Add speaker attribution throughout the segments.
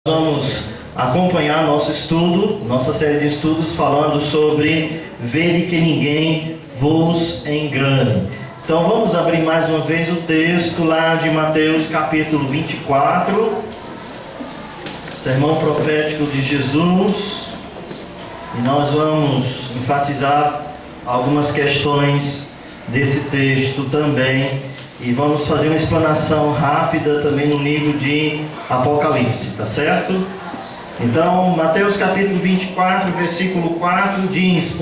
Speaker 1: Vamos acompanhar nosso estudo, nossa série de estudos falando sobre vede que ninguém vos engane. Então vamos abrir mais uma vez o texto lá de Mateus capítulo 24, sermão profético de Jesus, e nós vamos enfatizar algumas questões desse texto também, e vamos fazer uma explanação rápida também no livro de Apocalipse, tá certo? Então, Mateus capítulo 24, versículo 4 diz,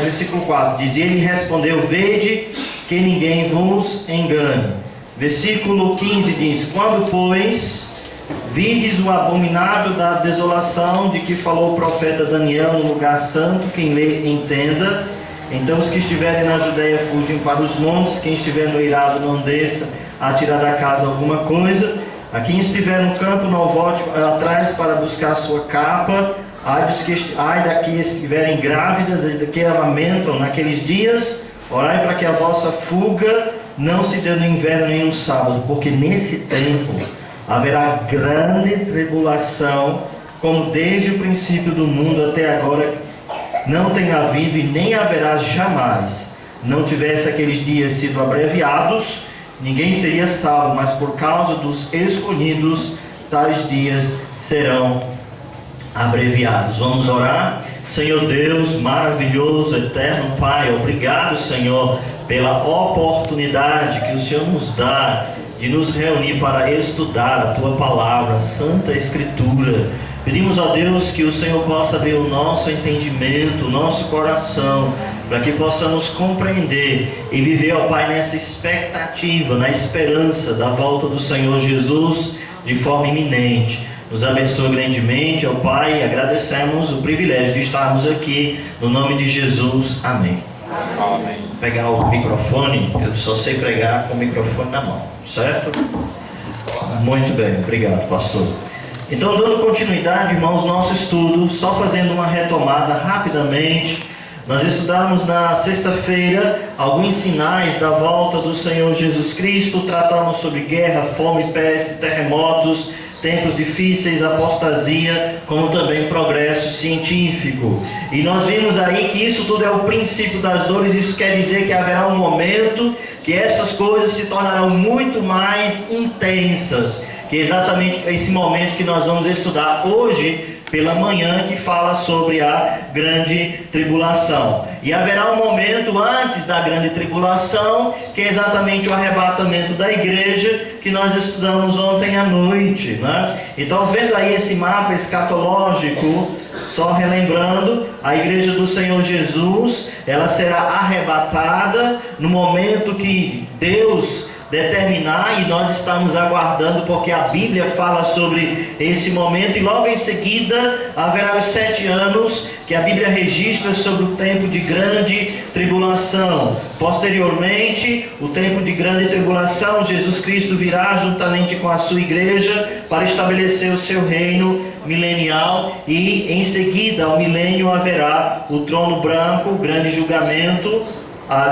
Speaker 1: versículo 4 diz, e ele respondeu, vede que ninguém vos engane. Versículo 15 diz, quando, pois, vides o abominável da desolação de que falou o profeta Daniel no lugar santo, quem lê entenda. Então os que estiverem na Judeia fugem para os montes, quem estiver no eirado não desça a tirar da casa alguma coisa. A quem estiver no campo não volte atrás para buscar a sua capa. Ai daqueles que estiverem grávidas, ai que amamentam naqueles dias. Orai para que a vossa fuga não se dê no inverno nem no sábado, porque nesse tempo haverá grande tribulação, como desde o princípio do mundo até agora não tem havido e nem haverá jamais. Não tivesse aqueles dias sido abreviados, ninguém seria salvo, mas por causa dos escolhidos, tais dias serão abreviados. Vamos orar? Senhor Deus, maravilhoso, eterno Pai, obrigado, Senhor, pela oportunidade que o Senhor nos dá de nos reunir para estudar a Tua Palavra, a Santa Escritura. Pedimos a Deus que o Senhor possa abrir o nosso entendimento, o nosso coração, para que possamos compreender e viver, ó Pai, nessa expectativa, na esperança da volta do Senhor Jesus de forma iminente. Nos abençoe grandemente, ó Pai, e agradecemos o privilégio de estarmos aqui, no nome de Jesus. Amém.
Speaker 2: Amém.
Speaker 1: Pegar o microfone, eu só sei pregar com o microfone na mão, certo? Muito bem, obrigado, pastor. Então, dando continuidade, irmãos, nosso estudo, só fazendo uma retomada rapidamente, nós estudamos na sexta-feira alguns sinais da volta do Senhor Jesus Cristo, tratamos sobre guerra, fome, peste, terremotos, tempos difíceis, apostasia, como também progresso científico. E nós vimos aí que isso tudo é o princípio das dores. Isso quer dizer que haverá um momento que estas coisas se tornarão muito mais intensas, que é exatamente esse momento que nós vamos estudar hoje pela manhã, que fala sobre a grande tribulação. E haverá um momento antes da grande tribulação, que é exatamente o arrebatamento da igreja, que nós estudamos ontem à noite, né? Então, vendo aí esse mapa escatológico, só relembrando, a igreja do Senhor Jesus, ela será arrebatada no momento que Deus determinar, e nós estamos aguardando, porque a Bíblia fala sobre esse momento, e logo em seguida haverá os 7 anos que a Bíblia registra sobre o tempo de grande tribulação. Posteriormente, o tempo de grande tribulação, Jesus Cristo virá juntamente com a sua igreja para estabelecer o seu reino milenial, e em seguida ao milênio haverá o trono branco, o grande julgamento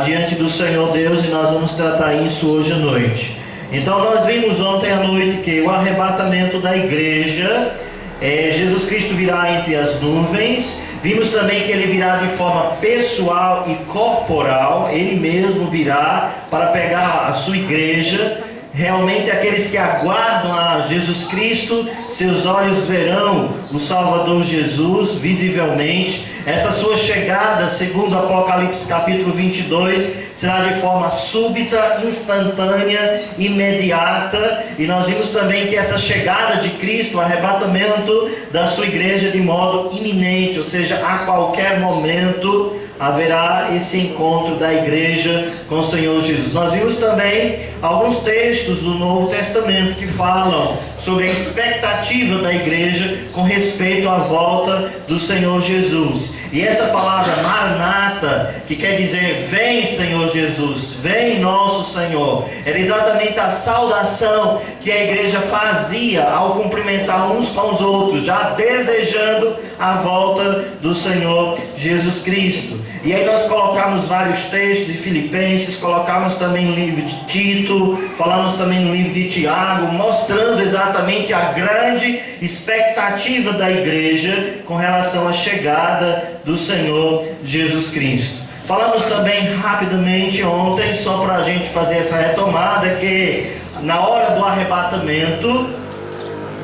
Speaker 1: diante do Senhor Deus, e nós vamos tratar isso hoje à noite. Então nós vimos ontem à noite que o arrebatamento da igreja, Jesus Cristo virá entre as nuvens. Vimos também que ele virá de forma pessoal e corporal, ele mesmo virá para pegar a sua igreja. Realmente aqueles que aguardam a Jesus Cristo, seus olhos verão o Salvador Jesus visivelmente. Essa sua chegada, segundo Apocalipse capítulo 22, será de forma súbita, instantânea, imediata. E nós vimos também que essa chegada de Cristo, o arrebatamento da sua igreja de modo iminente, ou seja, a qualquer momento haverá esse encontro da igreja com o Senhor Jesus. Nós vimos também alguns textos do Novo Testamento que falam sobre a expectativa da igreja com respeito à volta do Senhor Jesus. E essa palavra Maranata, que quer dizer vem Senhor Jesus, vem nosso Senhor, era exatamente a saudação que a igreja fazia ao cumprimentar uns com os outros, já desejando a volta do Senhor Jesus Cristo. E aí nós colocamos vários textos de Filipenses, colocamos também no livro de Tito, falamos também no livro de Tiago, mostrando exatamente a grande expectativa da igreja com relação à chegada do Senhor Jesus Cristo. Falamos também rapidamente ontem, só para a gente fazer essa retomada, que na hora do arrebatamento,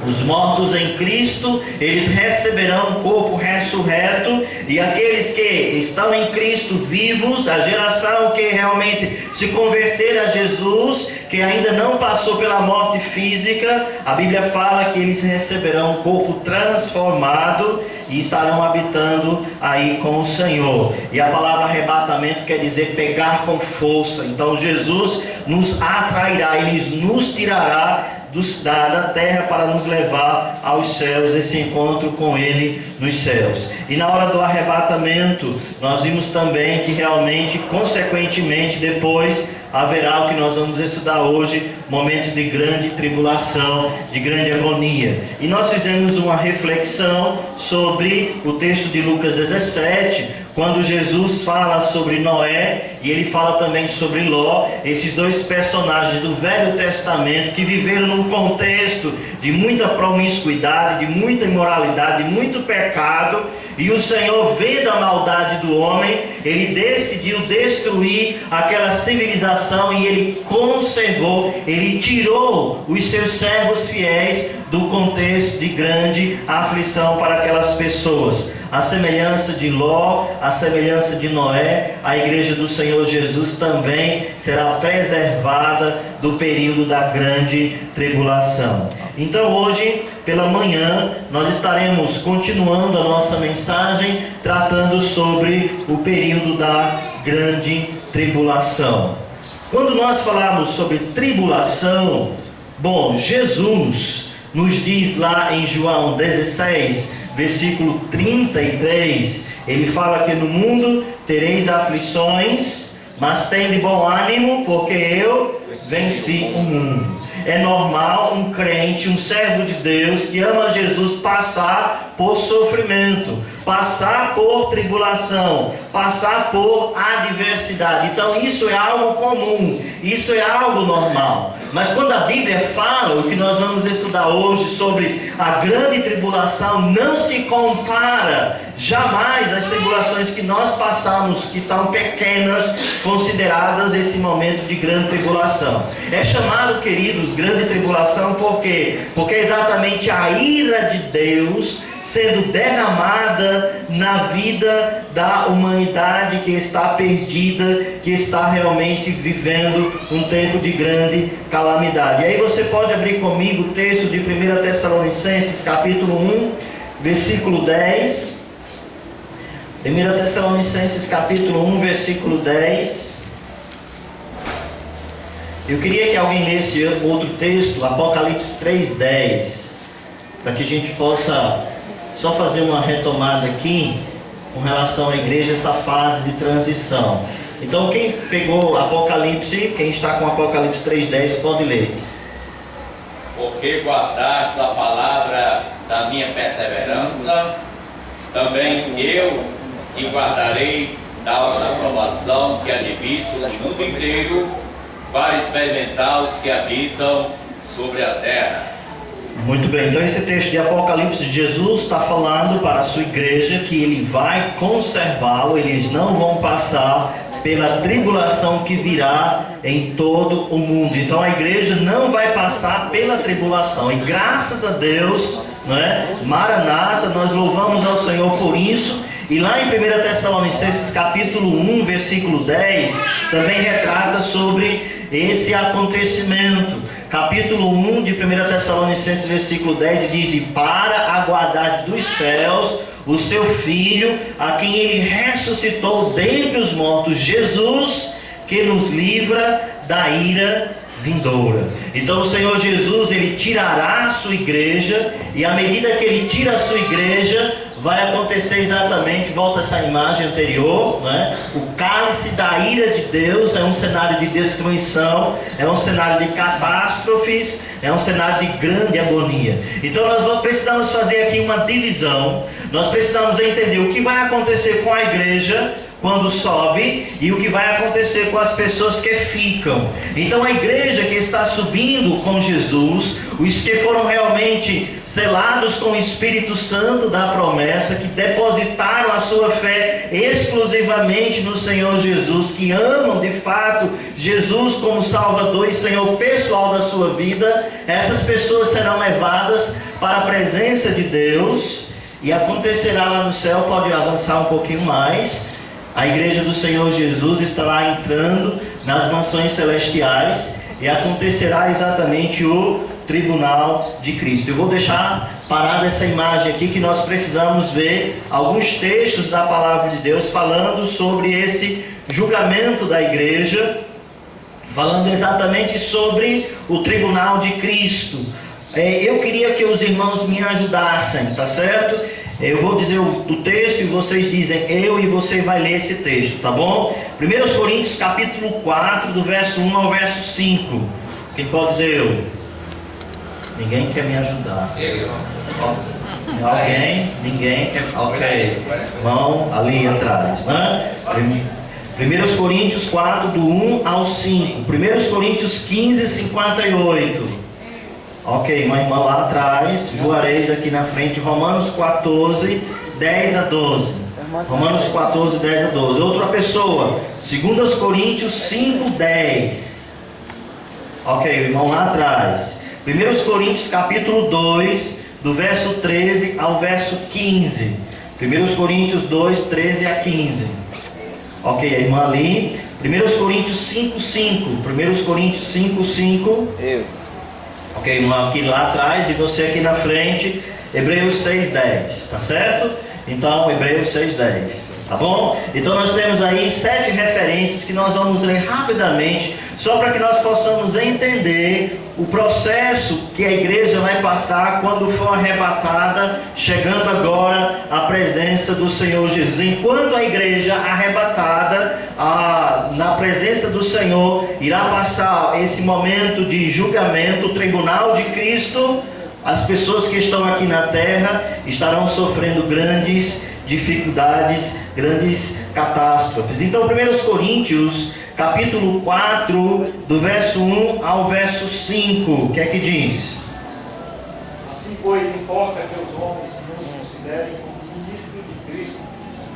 Speaker 1: os mortos em Cristo, eles receberão um corpo ressurreto, e aqueles que estão em Cristo vivos, a geração que realmente se converter a Jesus, que ainda não passou pela morte física, a Bíblia fala que eles receberão um corpo transformado e estarão habitando aí com o Senhor. E a palavra arrebatamento quer dizer pegar com força. Então Jesus nos atrairá, Ele nos tirará da terra para nos levar aos céus, esse encontro com Ele nos céus. E na hora do arrebatamento, nós vimos também que realmente, consequentemente, depois haverá o que nós vamos estudar hoje, momentos de grande tribulação, de grande agonia. E nós fizemos uma reflexão sobre o texto de Lucas 17, quando Jesus fala sobre Noé, e ele fala também sobre Ló, esses dois personagens do Velho Testamento que viveram num contexto de muita promiscuidade, de muita imoralidade, de muito pecado, e o Senhor, vendo a maldade do homem, ele decidiu destruir aquela civilização, e ele conservou, ele tirou os seus servos fiéis do contexto de grande aflição para aquelas pessoas. A semelhança de Ló, a semelhança de Noé, a igreja do Senhor Jesus também será preservada do período da grande tribulação. Então hoje, pela manhã, nós estaremos continuando a nossa mensagem, tratando sobre o período da grande tribulação. Quando nós falamos sobre tribulação, bom, Jesus nos diz lá em João 16, versículo 33, ele fala que no mundo tereis aflições, mas tende bom ânimo, porque eu venci o mundo. É normal um crente, um servo de Deus que ama Jesus passar por sofrimento, passar por tribulação, passar por adversidade. Então isso é algo comum, isso é algo normal. Mas quando a Bíblia fala, o que nós vamos estudar hoje sobre a grande tribulação, não se compara jamais às tribulações que nós passamos, que são pequenas, consideradas esse momento de grande tribulação. É chamado, queridos, grande tribulação por quê? Porque é exatamente a ira de Deus sendo derramada na vida da humanidade que está perdida, que está realmente vivendo um tempo de grande calamidade. E aí você pode abrir comigo o texto de 1 Tessalonicenses capítulo 1, versículo 10. 1 Tessalonicenses capítulo 1, versículo 10. Eu queria que alguém lesse outro texto, Apocalipse 3:10, para que a gente possa só fazer uma retomada aqui com relação à igreja, essa fase de transição. Então quem pegou Apocalipse, quem está com Apocalipse 3:10 pode ler.
Speaker 2: Porque guardaste a palavra da minha perseverança, também eu te guardarei da hora da provação que há de vir sobre o mundo inteiro, para experimentar os que habitam sobre a terra.
Speaker 1: Muito bem, então esse texto de Apocalipse, Jesus está falando para a sua igreja que Ele vai conservá-lo, eles não vão passar pela tribulação que virá em todo o mundo. Então a igreja não vai passar pela tribulação, e graças a Deus, não é? Maranata, nós louvamos ao Senhor por isso. E lá em 1 Tessalonicenses capítulo 1, versículo 10, também retrata sobre esse acontecimento. Capítulo 1 de 1 Tessalonicenses, versículo 10, diz: e para aguardar dos céus o seu Filho, a quem Ele ressuscitou dentre os mortos, Jesus, que nos livra da ira vindoura. Então o Senhor Jesus, Ele tirará a sua igreja, e à medida que Ele tira a sua igreja, vai acontecer exatamente, volta essa imagem anterior, né? O cálice da ira de Deus é um cenário de destruição, é um cenário de catástrofes, é um cenário de grande agonia. Então nós precisamos fazer aqui uma divisão, nós precisamos entender o que vai acontecer com a igreja quando sobe e o que vai acontecer com as pessoas que ficam. Então a igreja que está subindo com Jesus, os que foram realmente selados com o Espírito Santo da promessa, que depositaram a sua fé exclusivamente no Senhor Jesus, que amam de fato Jesus como Salvador e Senhor pessoal da sua vida, essas pessoas serão levadas para a presença de Deus, e acontecerá lá no céu, pode avançar um pouquinho mais, a igreja do Senhor Jesus estará entrando nas mansões celestiais e acontecerá exatamente o tribunal de Cristo. Eu vou deixar parada essa imagem aqui, que nós precisamos ver alguns textos da palavra de Deus falando sobre esse julgamento da igreja, falando exatamente sobre o tribunal de Cristo. Eu queria que os irmãos me ajudassem, tá certo? Eu vou dizer o texto e vocês dizem eu, e você vai ler esse texto, tá bom? 1 Coríntios capítulo 4, do verso 1 ao verso 5. Quem pode dizer eu? Ninguém quer me ajudar. Alguém? Ninguém quer? Ok. Mão ali atrás, né? 1 Coríntios 4, do 1 ao 5. 1 Coríntios 15, 58. Ok, uma irmã lá atrás, Juarez aqui na frente, Romanos 14, 10 a 12. Romanos 14, 10 a 12. Outra pessoa, 2 Coríntios 5, 10. Ok, o irmão lá atrás. 1 Coríntios capítulo 2, do verso 13 ao verso 15. 1 Coríntios 2, 13 a 15. Ok, a irmã ali. 1 Coríntios 5, 5. 1 Coríntios 5, 5.
Speaker 3: Eu.
Speaker 1: Ok, irmão aqui lá atrás e você aqui na frente, Hebreus 6:10, tá certo? Então, Hebreus 6:10, tá bom? Então nós temos aí 7 referências que nós vamos ler rapidamente, só para que nós possamos entender o processo que a igreja vai passar quando for arrebatada, chegando agora à presença do Senhor Jesus. Enquanto a igreja arrebatada na presença do Senhor irá passar esse momento de julgamento, o tribunal de Cristo, as pessoas que estão aqui na terra estarão sofrendo grandes dificuldades, grandes catástrofes. Então, 1 Coríntios capítulo 4, do verso 1 ao verso 5, o que é que diz?
Speaker 4: Assim, pois, importa que os homens nos considerem como ministros de Cristo,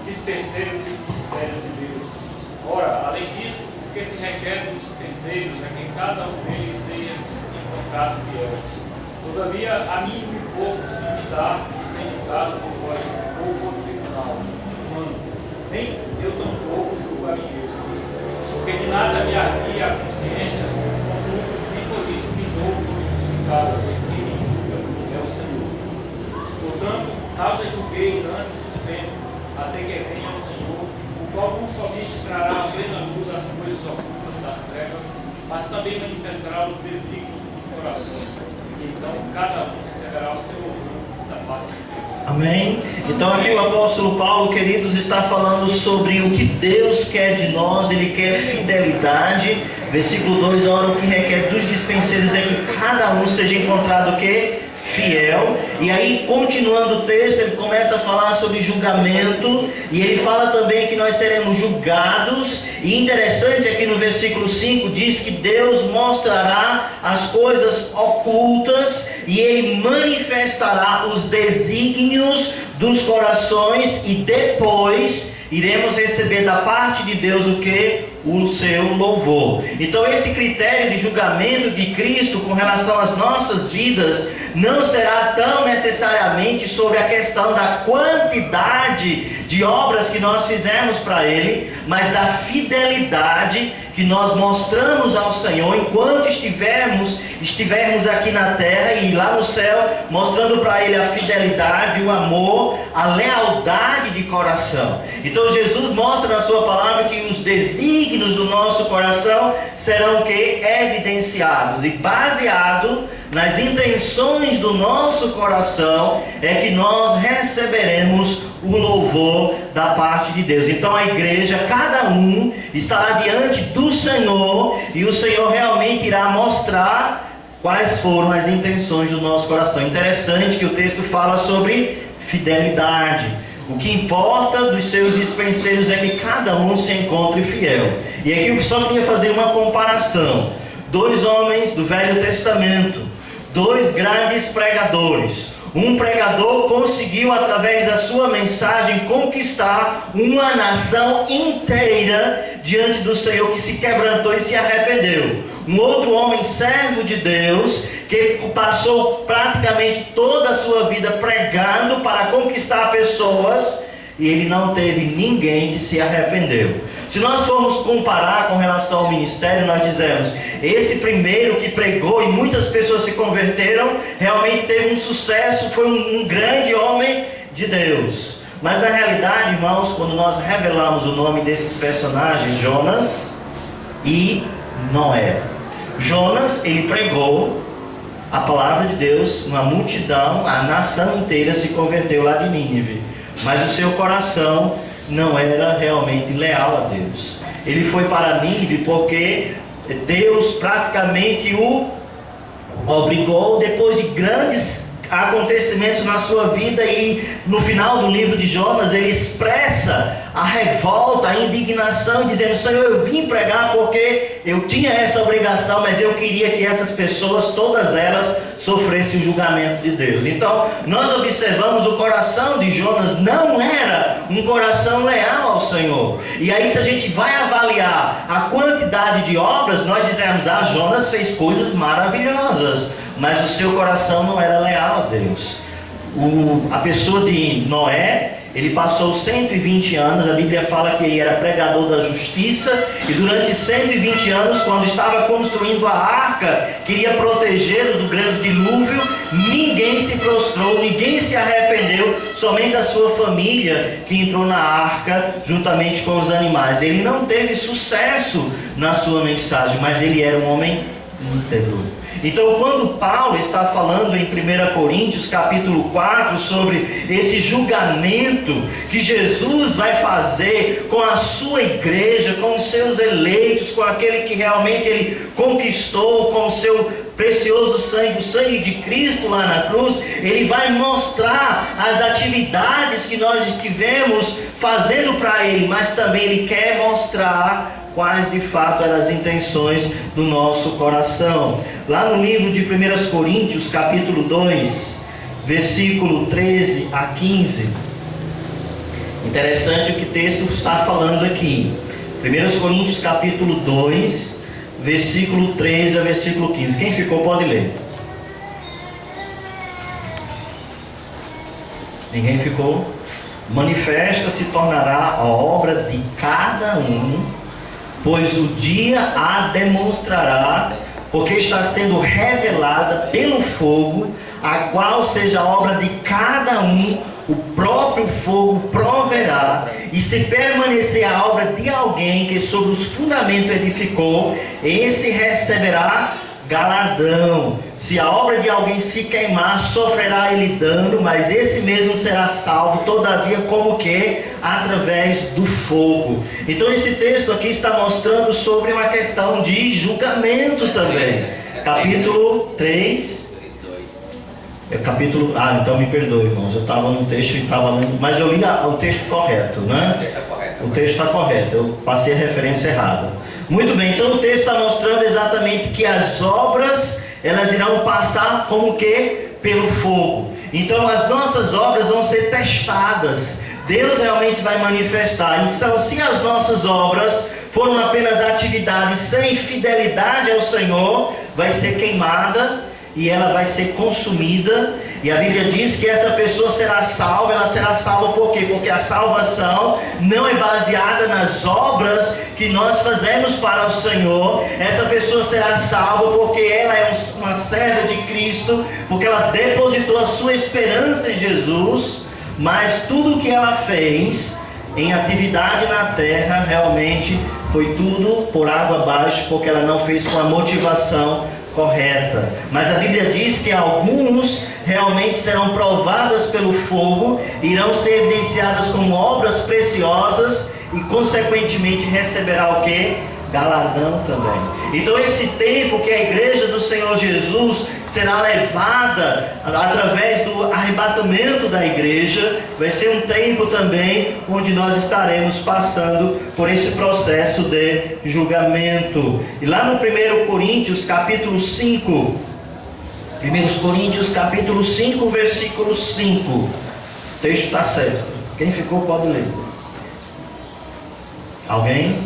Speaker 4: dispenseiros dos mistérios de Deus. Ora, além disso, o que se requer dos dispenseiros é que cada um deles seja encontrado fiel. Todavia, a mim me pouco se me dá de ser julgado por vós, ou por tribunal humano. Nem eu tampouco julgo a mim mesmo. Porque de nada me ardia a consciência, contudo, nem por isso me dou por justificado, pois quem me julga é o Senhor. Portanto, nada julgueis antes do tempo, até que venha o Senhor, o qual não somente trará a plena luz às coisas ocultas das trevas, mas também manifestará os desígnios dos corações. Então, cada um receberá o seu louvor da parte de Deus.
Speaker 1: Amém? Então aqui o apóstolo Paulo, queridos, está falando sobre o que Deus quer de nós. Ele quer fidelidade. Versículo 2, ora, o que requer dos dispenseiros é que cada um seja encontrado o quê? Fiel. E aí, continuando o texto, ele começa a falar sobre julgamento, e ele fala também que nós seremos julgados. E interessante, aqui no versículo 5 diz que Deus mostrará as coisas ocultas e ele manifestará os desígnios dos corações, e depois iremos receber da parte de Deus o que? O seu louvor. Então esse critério de julgamento de Cristo com relação às nossas vidas não será tão necessariamente sobre a questão da quantidade de obras que nós fizemos para Ele, mas da fidelidade que nós mostramos ao Senhor enquanto estivermos aqui na terra e lá no céu, mostrando para Ele a fidelidade, o amor, a lealdade de coração. Então Jesus mostra na sua palavra que os desígnios do nosso coração serão evidenciados, e baseado nas intenções do nosso coração é que nós receberemos o louvor da parte de Deus. Então a igreja, cada um estará diante do Senhor, e o Senhor realmente irá mostrar quais foram as intenções do nosso coração. Interessante que o texto fala sobre fidelidade. O que importa dos seus dispenseiros é que cada um se encontre fiel. E aqui eu só queria fazer uma comparação. 2 homens do Velho Testamento, 2 grandes pregadores. Um pregador conseguiu, através da sua mensagem, conquistar uma nação inteira diante do Senhor, que se quebrantou e se arrependeu. Um outro homem, servo de Deus, que passou praticamente toda a sua vida pregando para conquistar pessoas, e ele não teve ninguém que se arrependeu. Se nós formos comparar com relação ao ministério, nós dizemos, esse primeiro que pregou e muitas pessoas se converteram, realmente teve um sucesso, foi um grande homem de Deus. Mas na realidade, irmãos, quando nós revelamos o nome desses personagens, Jonas e Noé. Jonas, ele pregou a palavra de Deus, uma multidão, a nação inteira se converteu lá de Nínive. Mas o seu coração não era realmente leal a Deus. Ele foi para Nínive porque Deus praticamente o obrigou, depois de grandes acontecimentos na sua vida, e no final do livro de Jonas ele expressa a revolta, a indignação, dizendo: Senhor, eu vim pregar porque eu tinha essa obrigação, mas eu queria que essas pessoas, todas elas, sofressem o julgamento de Deus. Então nós observamos o coração de Jonas não era um coração leal ao Senhor. E aí, se a gente vai avaliar a quantidade de obras, nós dizemos: Jonas fez coisas maravilhosas, mas o seu coração não era leal a Deus. A pessoa de Noé, ele passou 120 anos, a Bíblia fala que ele era pregador da justiça, e durante 120 anos, quando estava construindo a arca, queria protegê-lo do grande dilúvio, ninguém se prostrou, ninguém se arrependeu, somente a sua família que entrou na arca juntamente com os animais. Ele não teve sucesso na sua mensagem, mas ele era um homem íntegro. Então, quando Paulo está falando em 1 Coríntios capítulo 4 sobre esse julgamento que Jesus vai fazer com a sua igreja, com os seus eleitos, com aquele que realmente ele conquistou com o seu precioso sangue, o sangue de Cristo lá na cruz, ele vai mostrar as atividades que nós estivemos fazendo para ele, mas também ele quer mostrar quais de fato eram as intenções do nosso coração. Lá no livro de 1 Coríntios, capítulo 2, versículo 13 a 15. Interessante o que o texto está falando aqui. 1 Coríntios, capítulo 2, versículo 13 a versículo 15. Quem ficou pode ler. Ninguém ficou? Manifesta se tornará a obra de cada um, pois o dia a demonstrará, porque está sendo revelada pelo fogo, a qual seja a obra de cada um, o próprio fogo proverá. E se permanecer a obra de alguém que sobre os fundamentos edificou, esse receberá galardão. Se a obra de alguém se queimar, sofrerá ele dano, mas esse mesmo será salvo, todavia como que? Através do fogo. Então esse texto aqui está mostrando sobre uma questão de julgamento também. Capítulo 3. Capítulo... então me perdoe, irmãos, eu estava num texto e estava lendo, mas eu li o texto correto, né? O texto está correto, eu passei a referência errada. Muito bem, então o texto está mostrando exatamente que as obras, elas irão passar como que? Pelo fogo. Então as nossas obras vão ser testadas. Deus realmente vai manifestar. Então, se as nossas obras foram apenas atividades sem fidelidade ao Senhor, vai ser queimada e ela vai ser consumida. E a Bíblia diz que essa pessoa será salva. Ela será salva por quê? Porque a salvação não é baseada nas obras que nós fazemos para o Senhor. Essa pessoa será salva porque ela é uma serva de Cristo, porque ela depositou a sua esperança em Jesus. Mas tudo o que ela fez em atividade na terra realmente foi tudo por água abaixo, porque ela não fez com a motivação correta. Mas a Bíblia diz que alguns realmente serão provadas pelo fogo, irão ser evidenciadas como obras preciosas e consequentemente receberá o que? Galardão também. Então esse tempo que a igreja do Senhor Jesus será levada através do arrebatamento da igreja, vai ser um tempo também onde nós estaremos passando por esse processo de julgamento. E lá no 1 Coríntios capítulo 5, 1 Coríntios capítulo 5, versículo 5, o texto está certo, quem ficou pode ler. Alguém?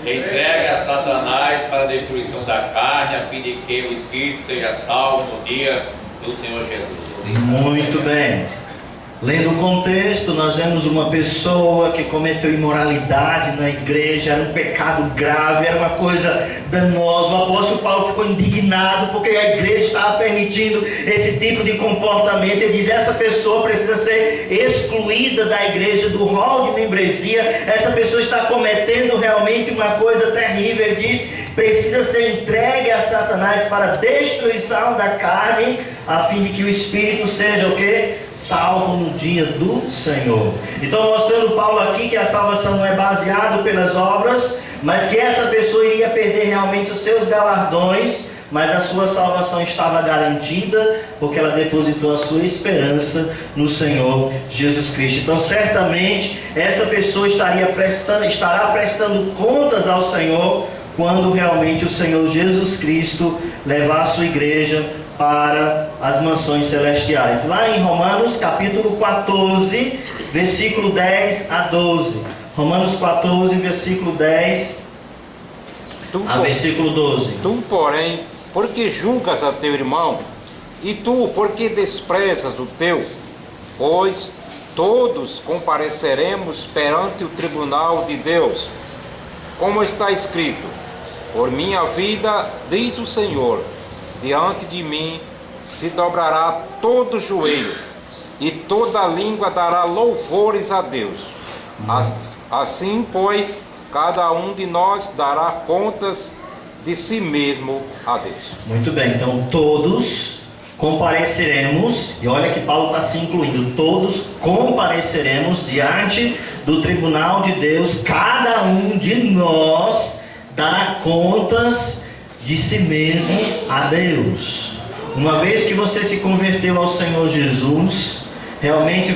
Speaker 2: Entregue a Satanás para a destruição da carne, a fim de que o Espírito seja salvo no dia do Senhor Jesus.
Speaker 1: Muito bem. Lendo o contexto, nós vemos uma pessoa que cometeu imoralidade na igreja, era um pecado grave, era uma coisa danosa. O apóstolo Paulo ficou indignado porque a igreja estava permitindo esse tipo de comportamento. Ele diz: essa pessoa precisa ser excluída da igreja, do rol de membresia. Essa pessoa está cometendo realmente uma coisa terrível. Ele diz: precisa ser entregue a Satanás para a destruição da carne, a fim de que o Espírito seja o quê? Salvo no dia do Senhor. Então, mostrando Paulo aqui que a salvação não é baseada pelas obras, mas que essa pessoa iria perder realmente os seus galardões, mas a sua salvação estava garantida, porque ela depositou a sua esperança no Senhor Jesus Cristo. Então, certamente, essa pessoa estará prestando contas ao Senhor, quando realmente o Senhor Jesus Cristo levar a sua igreja para as mansões celestiais. Lá em Romanos capítulo 14, versículo 10 a 12. Romanos 14, versículo 10 a versículo 12.
Speaker 3: Tu, porém, porque julgas a teu irmão, e tu, porque desprezas o teu? Pois todos compareceremos perante o tribunal de Deus. Como está escrito: por minha vida, diz o Senhor, diante de mim se dobrará todo joelho, e toda língua dará louvores a Deus. Assim, pois, cada um de nós dará contas de si mesmo a Deus.
Speaker 1: Muito bem, então todos compareceremos, e olha que Paulo está se incluindo, todos compareceremos diante do tribunal de Deus. Cada um de nós dará contas de si mesmo a Deus. Uma vez que você se converteu ao Senhor Jesus, realmente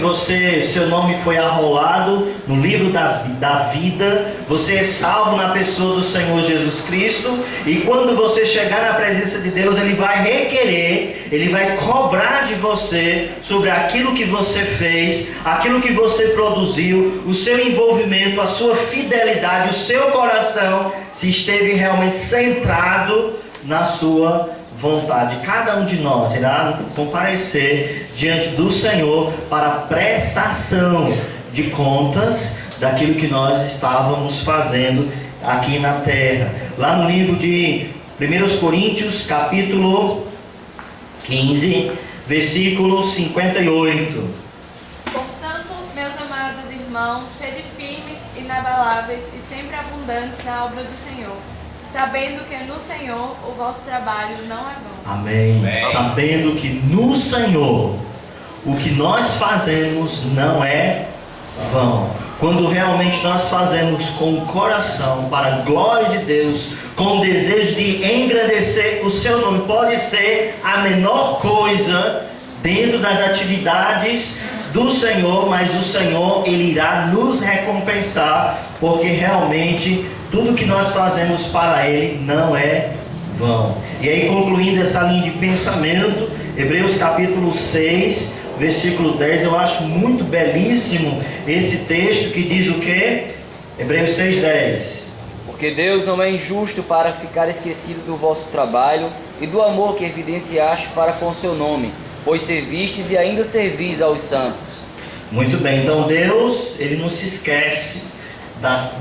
Speaker 1: seu nome foi arrolado no livro da vida, você é salvo na pessoa do Senhor Jesus Cristo, e quando você chegar na presença de Deus, Ele vai requerer, Ele vai cobrar de você sobre aquilo que você fez, aquilo que você produziu, o seu envolvimento, a sua fidelidade, o seu coração, se esteve realmente centrado na sua vontade. Cada um de nós irá comparecer diante do Senhor para prestação de contas daquilo que nós estávamos fazendo aqui na terra. Lá no livro de 1 Coríntios, capítulo 15, versículo 58.
Speaker 5: Portanto, meus amados irmãos, sede firmes, inabaláveis e sempre abundantes na obra do Senhor, sabendo que no Senhor o vosso trabalho não é vão.
Speaker 1: Amém.
Speaker 2: Amém.
Speaker 1: Sabendo que no Senhor o que nós fazemos não é vão. Quando realmente nós fazemos com o coração para a glória de Deus, com o desejo de engrandecer o seu nome, pode ser a menor coisa dentro das atividades do Senhor, mas o Senhor, Ele irá nos recompensar, porque realmente tudo que nós fazemos para Ele não é vão. E aí, concluindo essa linha de pensamento, Hebreus capítulo 6, versículo 10, eu acho muito belíssimo esse texto que diz o quê? Hebreus 6, 10.
Speaker 6: Porque Deus não é injusto para ficar esquecido do vosso trabalho e do amor que evidenciaste para com seu nome, pois servistes e ainda servis aos santos.
Speaker 1: Muito bem, então Deus, Ele não se esquece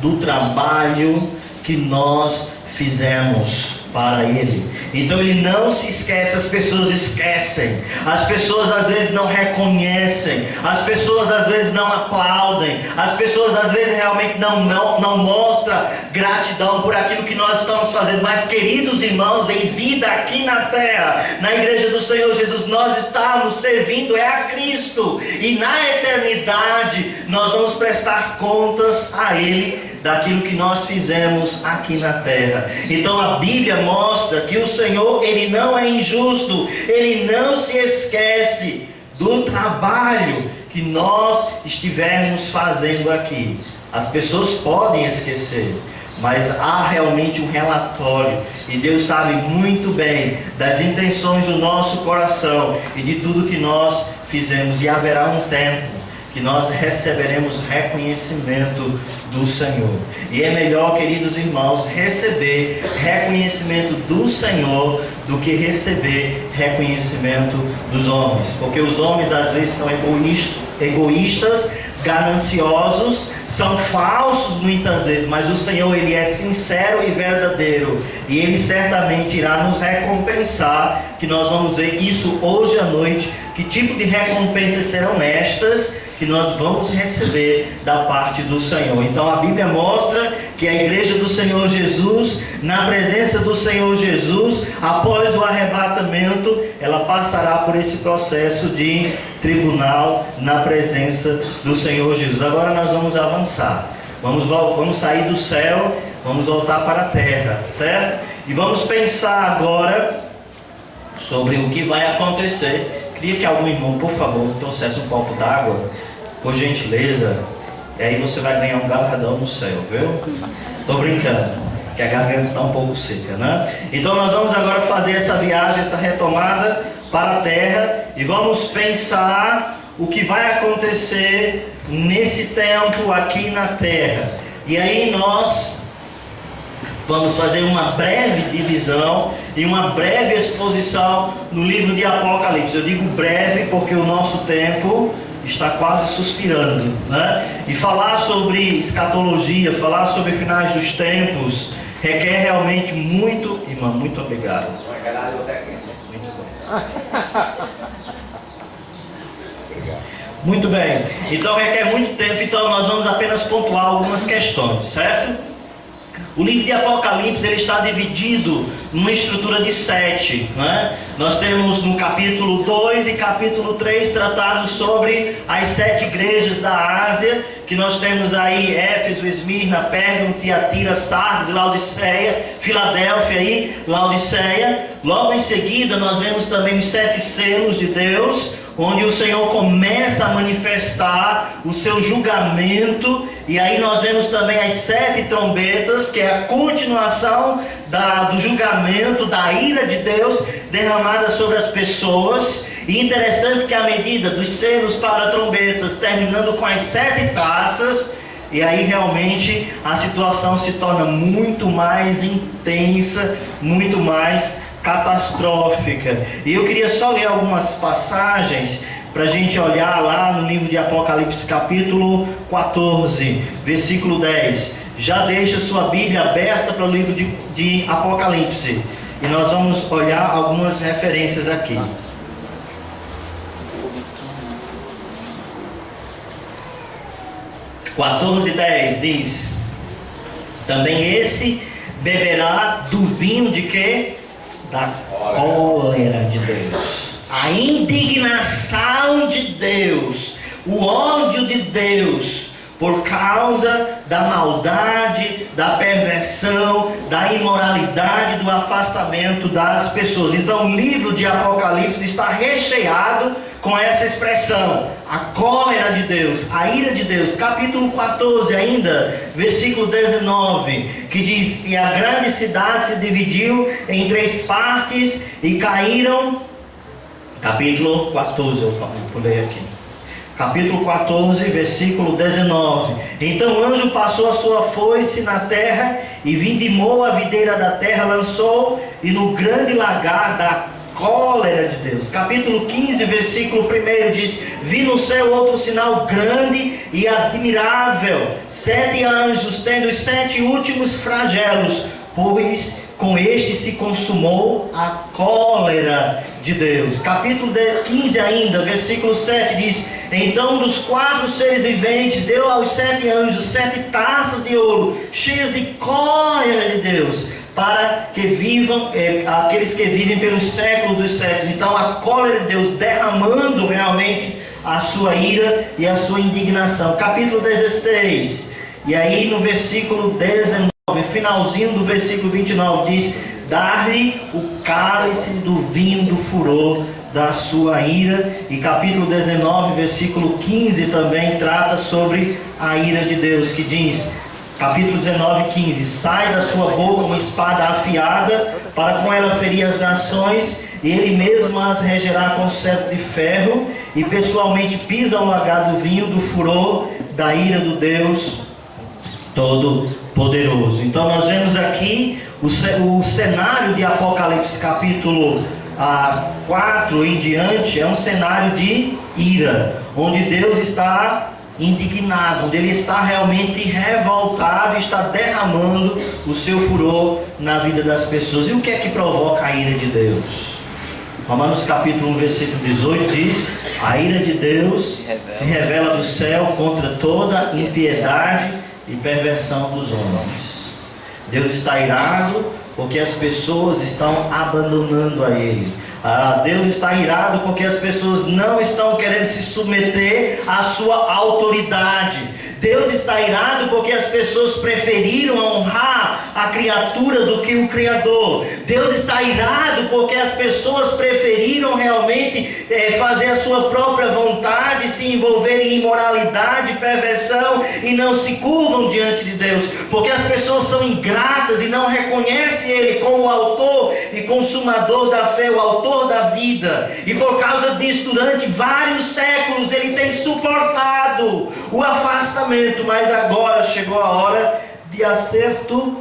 Speaker 1: do trabalho que nós fizemos para Ele. Então Ele não se esquece, as pessoas esquecem, as pessoas às vezes não reconhecem, as pessoas às vezes não aplaudem, as pessoas às vezes realmente não mostram gratidão por aquilo que nós estamos fazendo. Mas, queridos irmãos, em vida aqui na terra, na igreja do Senhor Jesus, nós estamos servindo a Cristo, e na eternidade nós vamos prestar contas a Ele daquilo que nós fizemos aqui na terra. Então a Bíblia mostra que o Senhor, Ele não é injusto, Ele não se esquece do trabalho que nós estivermos fazendo aqui. As pessoas podem esquecer, mas há realmente um relatório, e Deus sabe muito bem das intenções do nosso coração e de tudo que nós fizemos, e haverá um tempo que nós receberemos reconhecimento do Senhor. E é melhor, queridos irmãos, receber reconhecimento do Senhor do que receber reconhecimento dos homens, porque os homens às vezes são egoístas, gananciosos, são falsos muitas vezes, mas o Senhor, Ele é sincero e verdadeiro, e Ele certamente irá nos recompensar, que nós vamos ver isso hoje à noite. Que tipo de recompensas serão estas que nós vamos receber da parte do Senhor? Então a Bíblia mostra que a igreja do Senhor Jesus, na presença do Senhor Jesus, após o arrebatamento, ela passará por esse processo de tribunal na presença do Senhor Jesus. Agora nós vamos avançar, vamos sair do céu, vamos voltar para a terra, certo? E vamos pensar agora sobre o que vai acontecer. Queria que algum irmão, por favor, trouxesse um copo d'água, por gentileza, e aí você vai ganhar um galardão no céu, viu? Estou brincando, que a garganta está um pouco seca, né? Então nós vamos agora fazer essa viagem, essa retomada para a terra, e vamos pensar o que vai acontecer nesse tempo aqui na terra. E aí nós vamos fazer uma breve divisão e uma breve exposição no livro de Apocalipse. Eu digo breve porque o nosso tempo está quase suspirando, né? E falar sobre escatologia, falar sobre finais dos tempos, requer realmente muito... Irmão, muito obrigado. Muito bem. Muito bem. Então requer muito tempo, então nós vamos apenas pontuar algumas questões, certo? O livro de Apocalipse, ele está dividido numa estrutura de 7, né? Nós temos no capítulo 2 e capítulo 3 tratados sobre as 7 igrejas da Ásia, que nós temos aí Éfeso, Esmirna, Pérgamo, Tiatira, Sardes, Laodiceia, Filadélfia e Laodiceia. Logo em seguida nós vemos também os 7 selos de Deus, onde o Senhor começa a manifestar o seu julgamento, e aí nós vemos também as 7 trombetas, que é a continuação do julgamento, da ira de Deus derramada sobre as pessoas. E interessante que à medida dos selos para trombetas, terminando com as 7 taças, e aí realmente a situação se torna muito mais intensa, muito mais catastrófica. E eu queria só ler algumas passagens para a gente olhar lá no livro de Apocalipse, capítulo 14, versículo 10. Já deixa sua Bíblia aberta para o livro de Apocalipse, e nós vamos olhar algumas referências aqui. (14:10) diz: também esse beberá do vinho de quê? Da cólera de Deus, a indignação de Deus, o ódio de Deus, por causa da maldade, da perversão, da imoralidade, do afastamento das pessoas. Então o livro de Apocalipse está recheado com essa expressão, a cólera de Deus, a ira de Deus. Capítulo 14 ainda, versículo 19, que diz: e a grande cidade se dividiu em 3 partes e caíram. Capítulo 14, eu pulei aqui. Capítulo 14, versículo 19. Então o anjo passou a sua foice na terra e vindimou a videira da terra, lançou, e no grande lagar da cólera de Deus. Capítulo 15, versículo 1 diz: vi no céu outro sinal grande e admirável, 7 anjos tendo os 7 últimos flagelos, pois com este se consumou a cólera de Deus. Capítulo 15 ainda, versículo 7 diz: então dos 4 seres viventes deu aos 7 anjos 7 taças de ouro, cheias de cólera de Deus, para que vivam, aqueles que vivem pelos séculos dos séculos. Então a cólera de Deus derramando realmente a sua ira e a sua indignação. Capítulo 16, e aí no versículo 19, finalzinho do versículo 29 diz: dar-lhe o cálice do vinho do furor da sua ira. E capítulo 19, versículo 15 também trata sobre a ira de Deus, que diz, capítulo 19, 15: sai da sua boca uma espada afiada, para com ela ferir as nações, e ele mesmo as regerá com cetro de ferro, e pessoalmente pisa o lagar do vinho do furor da ira do Deus Todo-Poderoso. Então nós vemos aqui o cenário de Apocalipse capítulo 4 em diante, é um cenário de ira, onde Deus está indignado, onde Ele está realmente revoltado e está derramando o seu furor na vida das pessoas. E o que é que provoca a ira de Deus? Romanos capítulo 1, versículo 18 diz: a ira de Deus se revela do céu contra toda impiedade e perversão dos homens. Deus está irado porque as pessoas estão abandonando a Ele. Deus está irado porque as pessoas não estão querendo se submeter à sua autoridade. Deus está irado porque as pessoas preferiram honrar a criatura do que o Criador. Deus está irado porque as pessoas preferiram realmente fazer a sua própria vontade, se envolver em imoralidade, perversão, e não se curvam diante de Deus, porque as pessoas são ingratas e não reconhecem Ele como o autor e consumador da fé, o autor da vida. E por causa disso, durante vários séculos Ele tem suportado o afastamento, mas agora chegou a hora de acerto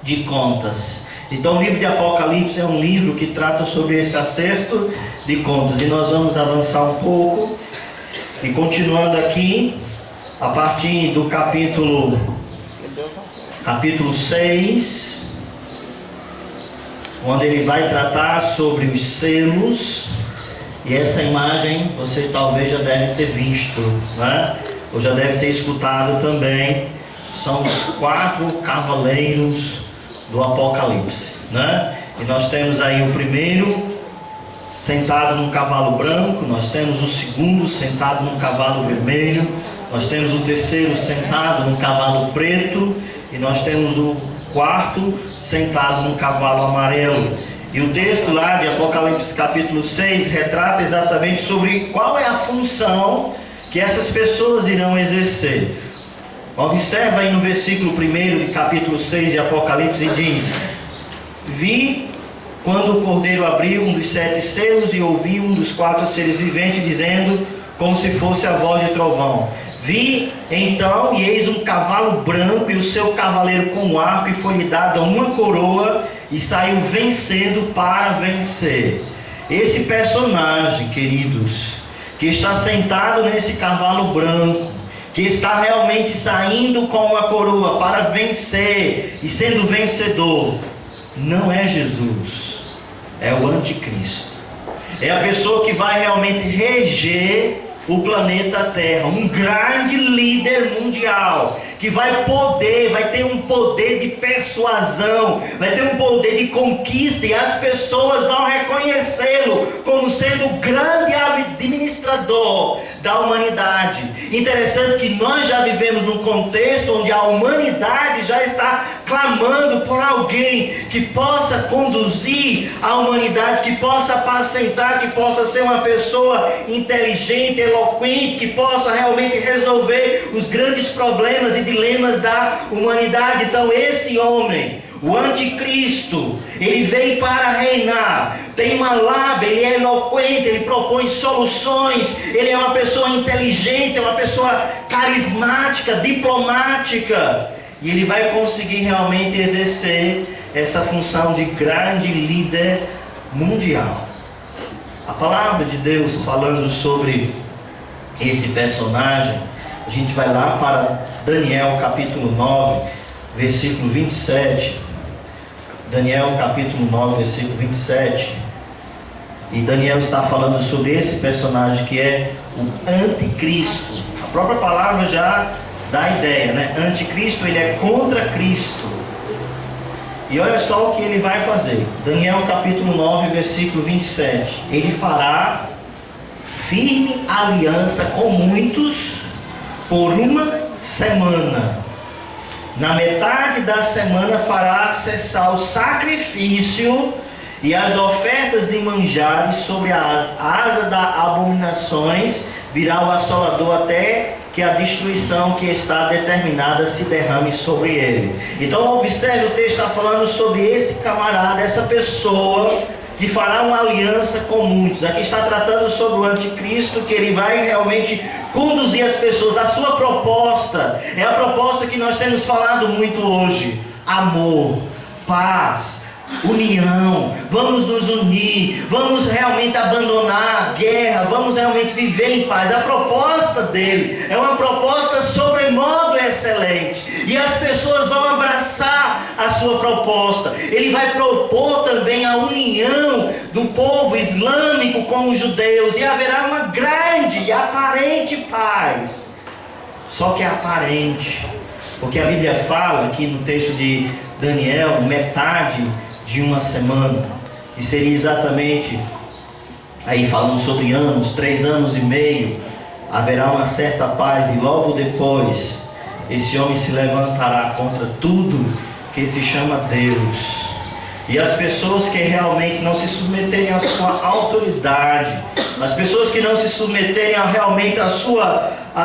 Speaker 1: de contas. Então o livro de Apocalipse é um livro que trata sobre esse acerto de contas, e nós vamos avançar um pouco e continuando aqui a partir do capítulo 6, onde ele vai tratar sobre os selos. E essa imagem você talvez já deve ter visto, né? Ou já deve ter escutado também. São os 4 cavaleiros do Apocalipse, né? E nós temos aí o primeiro sentado num cavalo branco, nós temos o segundo sentado num cavalo vermelho, nós temos o terceiro sentado num cavalo preto, e nós temos o quarto sentado num cavalo amarelo. E o texto lá de Apocalipse capítulo 6 retrata exatamente sobre qual é a função que essas pessoas irão exercer. Observa aí no versículo 1 de capítulo 6 de Apocalipse, e diz: vi quando o Cordeiro abriu um dos 7 selos, e ouvi um dos 4 seres viventes dizendo, como se fosse a voz de trovão: vi então, e eis um cavalo branco, e o seu cavaleiro com um arco, e foi-lhe dada uma coroa, e saiu vencendo para vencer. Esse personagem, queridos, que está sentado nesse cavalo branco, que está realmente saindo com uma coroa para vencer e sendo vencedor, não é Jesus, é o anticristo. É a pessoa que vai realmente reger o planeta Terra, um grande líder mundial, que vai ter um poder de persuasão, vai ter um poder de conquista, e as pessoas vão reconhecê-lo como sendo o grande administrador da humanidade. Interessante que nós já vivemos num contexto onde a humanidade já está clamando por alguém que possa conduzir a humanidade, que possa apacentar, que possa ser uma pessoa inteligente, eloquente, que possa realmente resolver os grandes problemas e dilemas da humanidade. Então esse homem, o anticristo, ele veio para reinar, tem uma lábia, ele é eloquente, ele propõe soluções, ele é uma pessoa inteligente, é uma pessoa carismática, diplomática, e ele vai conseguir realmente exercer essa função de grande líder mundial. A palavra de Deus falando sobre esse personagem, a gente vai lá para Daniel capítulo 9, versículo 27. Daniel capítulo 9, versículo 27. E Daniel está falando sobre esse personagem que é o anticristo. A própria palavra já dá a ideia, né? Anticristo, ele é contra Cristo. E olha só o que ele vai fazer. Daniel capítulo 9, versículo 27. Ele fará firme aliança com muitos por uma semana. Na metade da semana fará cessar o sacrifício e as ofertas de manjares sobre a asa das abominações. Virá o assolador até que a destruição que está determinada se derrame sobre ele. Então observe, o texto está falando sobre esse camarada, essa pessoa que fará uma aliança com muitos. Aqui está tratando sobre o anticristo, que ele vai realmente conduzir as pessoas. A sua proposta é a proposta que nós temos falado muito hoje: amor, paz, união. Vamos nos unir, vamos realmente abandonar a guerra, vamos realmente viver em paz. A proposta dele é uma proposta sobremodo excelente, e as pessoas vão abraçar a sua proposta. Ele vai propor também a união do povo islâmico com os judeus, e haverá uma grande e aparente paz. Só que é aparente, porque a Bíblia fala aqui no texto de Daniel, metade de uma semana, que seria exatamente, aí falando sobre anos, 3 anos e meio, haverá uma certa paz, e logo depois esse homem se levantará contra tudo que se chama Deus. E as pessoas que realmente não se submeterem à sua autoridade, as pessoas que não se submeterem realmente às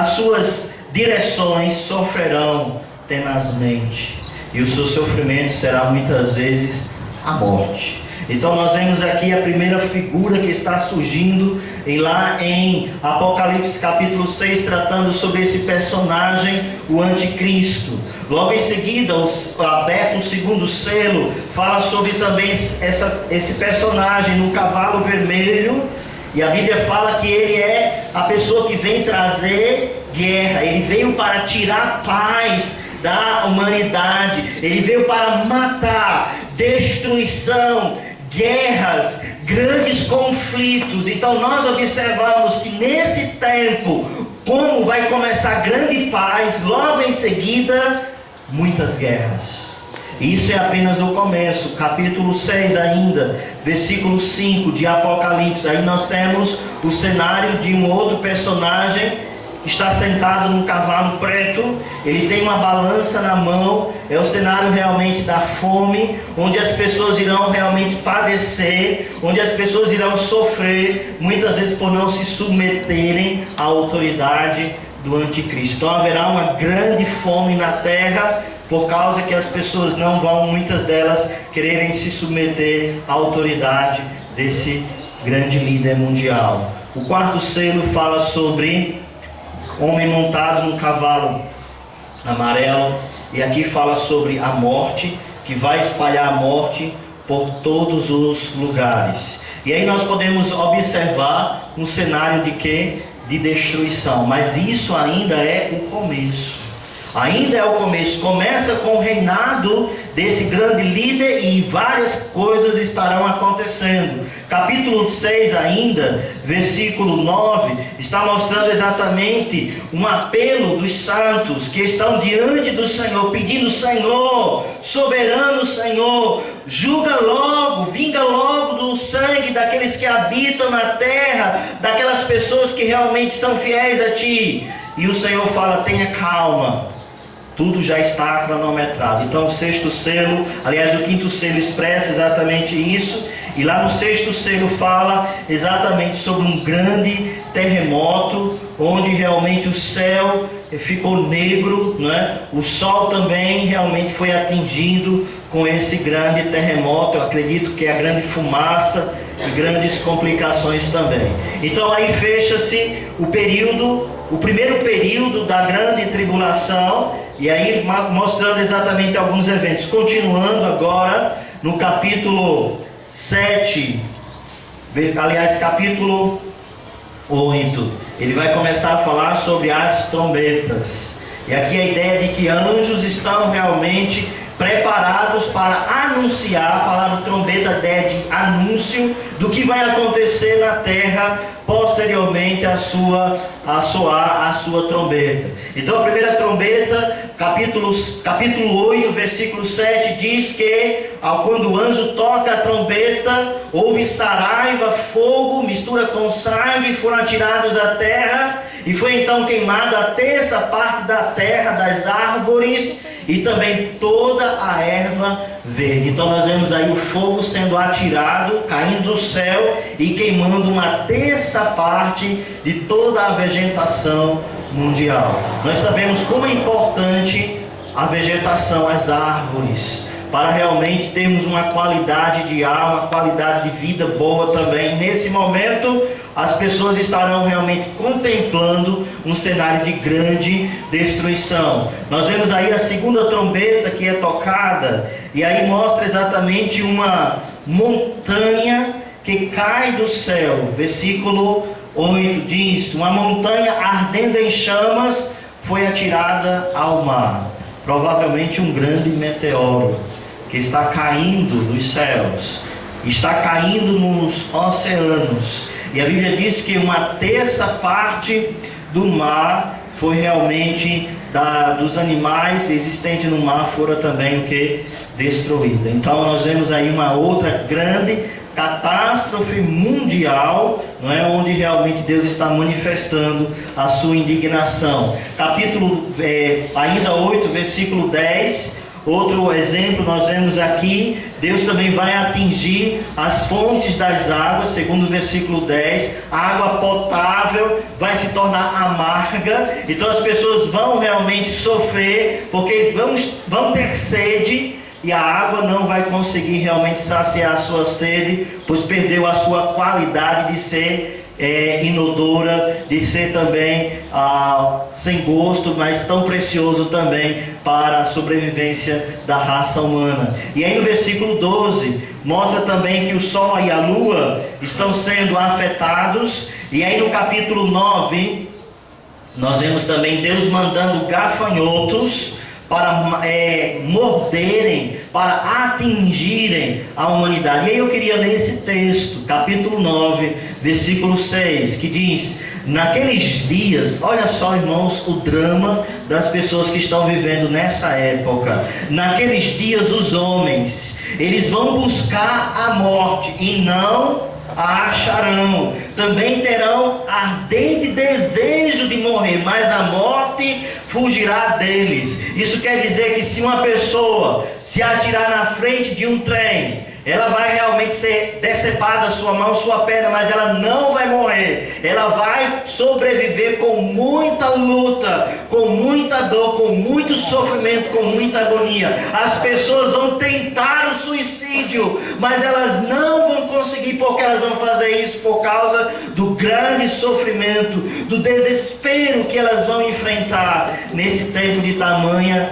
Speaker 1: suas direções, sofrerão tenazmente, e o seu sofrimento será muitas vezes a morte. Então nós vemos aqui a primeira figura que está surgindo lá em Apocalipse capítulo 6, tratando sobre esse personagem, o anticristo. Logo em seguida, aberto o segundo selo, fala sobre também esse personagem no cavalo vermelho, e a Bíblia fala que ele é a pessoa que vem trazer guerra. Ele veio para tirar paz da humanidade, ele veio para matar, destruição, guerras, grandes conflitos. Então nós observamos que nesse tempo, como vai começar grande paz, logo em seguida muitas guerras. Isso é apenas o começo. Capítulo 6 ainda, versículo 5 de Apocalipse, aí nós temos o cenário de um outro personagem. Está sentado num cavalo preto, ele tem uma balança na mão. É o cenário realmente da fome, onde as pessoas irão realmente padecer, onde as pessoas irão sofrer, muitas vezes por não se submeterem à autoridade do anticristo. Então haverá uma grande fome na terra, por causa que as pessoas não vão, muitas delas, quererem se submeter à autoridade desse grande líder mundial. O quarto selo fala sobre homem montado num cavalo amarelo, e aqui fala sobre a morte, que vai espalhar a morte por todos os lugares. E aí nós podemos observar um cenário de quê? De destruição. Mas isso ainda é o começo. Ainda é o começo. Começa com o reinado desse grande líder, e várias coisas estarão acontecendo. Capítulo 6 ainda, versículo 9, está mostrando exatamente um apelo dos santos que estão diante do Senhor, pedindo: Senhor, soberano Senhor, julga logo, vinga logo do sangue daqueles que habitam na terra, daquelas pessoas que realmente são fiéis a Ti. E o Senhor fala: tenha calma, tudo já está cronometrado. Então o sexto selo, aliás o quinto selo expressa exatamente isso. E lá no sexto selo fala exatamente sobre um grande terremoto, onde realmente o céu ficou negro, né? O sol também realmente foi atingido com esse grande terremoto. Eu acredito que é a grande fumaça e grandes complicações também. Então aí fecha-se o primeiro período da grande tribulação, e aí mostrando exatamente alguns eventos. Continuando agora no capítulo 7 aliás, capítulo 8, ele vai começar a falar sobre as trombetas. E aqui a ideia de que anjos estão realmente preparados para anunciar. A palavra trombeta é de anúncio do que vai acontecer na terra posteriormente a soar a sua trombeta. Então a primeira trombeta, capítulo 8, versículo 7, diz que quando o anjo toca a trombeta, houve saraiva, fogo, mistura com sangue, foram atirados à terra, e foi então queimada a terça parte da terra, das árvores, e também toda a erva verde. Então nós vemos aí o fogo sendo atirado, caindo do céu e queimando uma terça parte de toda a vegetação mundial. Nós sabemos como é importante a vegetação, as árvores, para realmente termos uma qualidade de ar, uma qualidade de vida boa também. Nesse momento, as pessoas estarão realmente contemplando um cenário de grande destruição. Nós vemos aí a segunda trombeta que é tocada, e aí mostra exatamente uma montanha que cai do céu. Versículo 8 diz: uma montanha ardendo em chamas foi atirada ao mar. Provavelmente um grande meteoro que está caindo dos céus, está caindo nos oceanos. E a Bíblia diz que uma terça parte do mar foi realmente dos animais existentes no mar, fora também o que? Destruída. Então nós vemos aí uma outra grande catástrofe mundial, não é? Onde realmente Deus está manifestando a sua indignação. Capítulo ainda 8, versículo 10. Outro exemplo nós vemos aqui, Deus também vai atingir as fontes das águas, segundo o versículo 10, a água potável vai se tornar amarga, então as pessoas vão realmente sofrer, porque vão ter sede, e a água não vai conseguir realmente saciar a sua sede, pois perdeu a sua qualidade de ser inodora, de ser também sem gosto, mas tão precioso também para a sobrevivência da raça humana. E aí no versículo 12 mostra também que o sol e a lua estão sendo afetados. E aí no capítulo 9 nós vemos também Deus mandando gafanhotos para morderem, para atingirem a humanidade. E aí eu queria ler esse texto, capítulo 9, versículo 6, que diz: naqueles dias, olha só, irmãos, o drama das pessoas que estão vivendo nessa época. Naqueles dias os homens, eles vão buscar a morte e não a acharão. Também terão ardente desejo de morrer, mas a morte fugirá deles. Isso quer dizer que se uma pessoa se atirar na frente de um trem, ela vai realmente ser decepada, sua mão, sua perna, mas ela não vai morrer. Ela vai sobreviver com muita luta, com muita dor, com muito sofrimento, com muita agonia. As pessoas vão tentar o suicídio, mas elas não vão conseguir, porque elas vão fazer isso por causa do grande sofrimento, do desespero que elas vão enfrentar nesse tempo de tamanho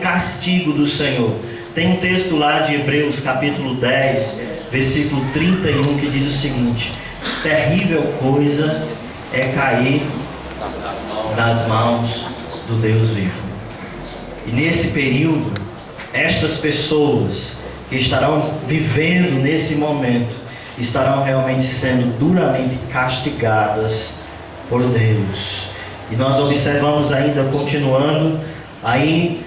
Speaker 1: castigo do Senhor. Tem um texto lá de Hebreus capítulo 10, versículo 31, que diz o seguinte: terrível coisa é cair nas mãos do Deus vivo. E nesse período, estas pessoas que estarão vivendo nesse momento, estarão realmente sendo duramente castigadas por Deus. E nós observamos ainda, continuando, aí